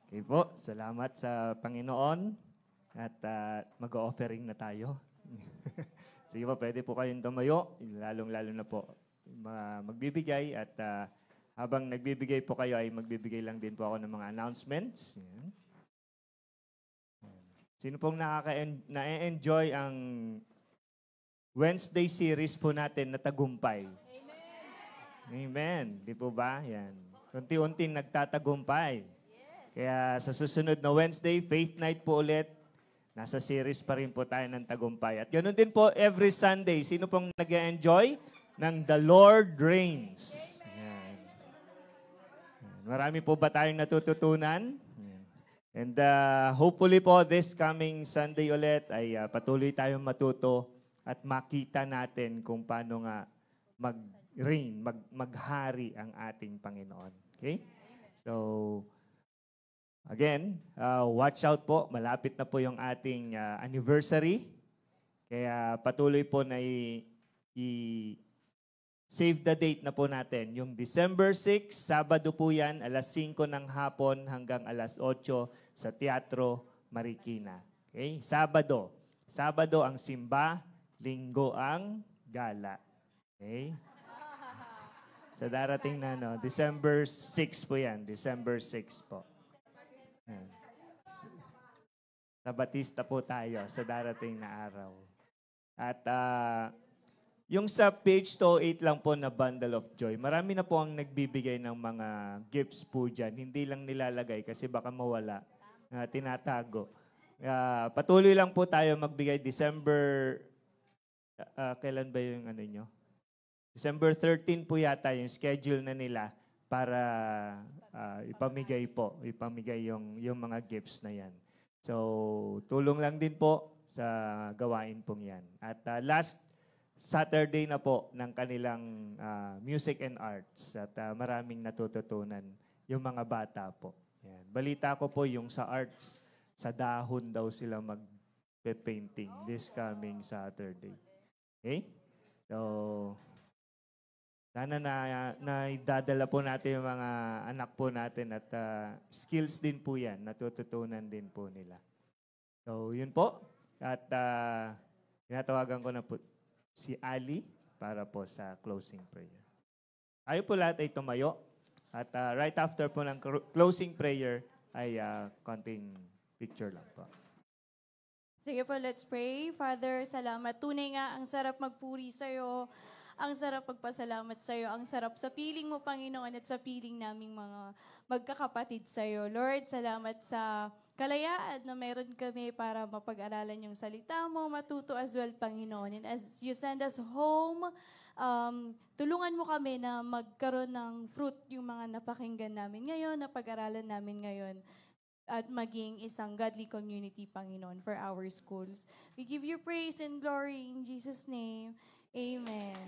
Okay po, salamat sa Panginoon at mag-offering na tayo. Sige po, pwede po kayong tumayo, lalong-lalo na po magbibigay at habang nagbibigay po kayo ay magbibigay lang din po ako ng mga announcements. Yan. Sino pong na-enjoy ang Wednesday series po natin na Tagumpay? Amen. Di po ba? Yan. Unti-unti nagtatagumpay. Kaya sa susunod na Wednesday, Faith Night po ulit. Nasa series pa rin po tayo ng tagumpay. At ganoon din po every Sunday. Sino pong nag-enjoy ng The Lord Reigns? Yan. Marami po ba tayong natututunan? Yan. And hopefully po this coming Sunday ulit ay patuloy tayong matuto at makita natin kung paano nga mag-reign, maghari ang ating Panginoon. Okay? So, again, watch out po. Malapit na po yung ating anniversary. Kaya patuloy po na save the date na po natin. Yung December 6, Sabado po yan, alas 5 ng hapon hanggang alas 8 sa Teatro Marikina. Okay? Sabado. Sabado ang simba, Linggo ang gala. Okay? Sa darating na, December 6 po yan. December 6 po. Yan. Sa Batista po tayo sa darating na araw. At yung sa page 208 lang po na Bundle of Joy, marami na po ang nagbibigay ng mga gifts po dyan. Hindi lang nilalagay kasi baka mawala. Tinatago. Patuloy lang po tayo magbigay December, kailan ba yung ano nyo? December 13 po yata yung schedule na nila para ipamigay yung mga gifts na yan. So, tulong lang din po sa gawain pong yan. At last Saturday na po ng kanilang music and arts at maraming natututunan yung mga bata po. Yan. Balita ko po yung sa arts, sa dahon daw sila mag-painting this coming Saturday. Okay? So, sana na idadala po natin yung mga anak po natin at skills din po yan, natututunan din po nila. So, yun po. At tinatawagan ko na po si Ali para po sa closing prayer. Ayo po lahat ay tumayo. At right after po ng closing prayer ay konting picture lang po. Sige po, let's pray. Father, salamat. Tunay nga, ang sarap magpuri sa'yo. Ang sarap magpasalamat sa'yo. Ang sarap sa piling mo, Panginoon, at sa piling naming mga magkakapatid sa'yo. Lord, salamat sa kalayaan na meron kami para mapag-aralan yung salita mo, matuto as well, Panginoon. And as you send us home, tulungan mo kami na magkaroon ng fruit yung mga napakinggan namin ngayon, napag-aralan namin ngayon, at maging isang godly community, Panginoon, for our schools. We give you praise and glory in Jesus' name. Amen.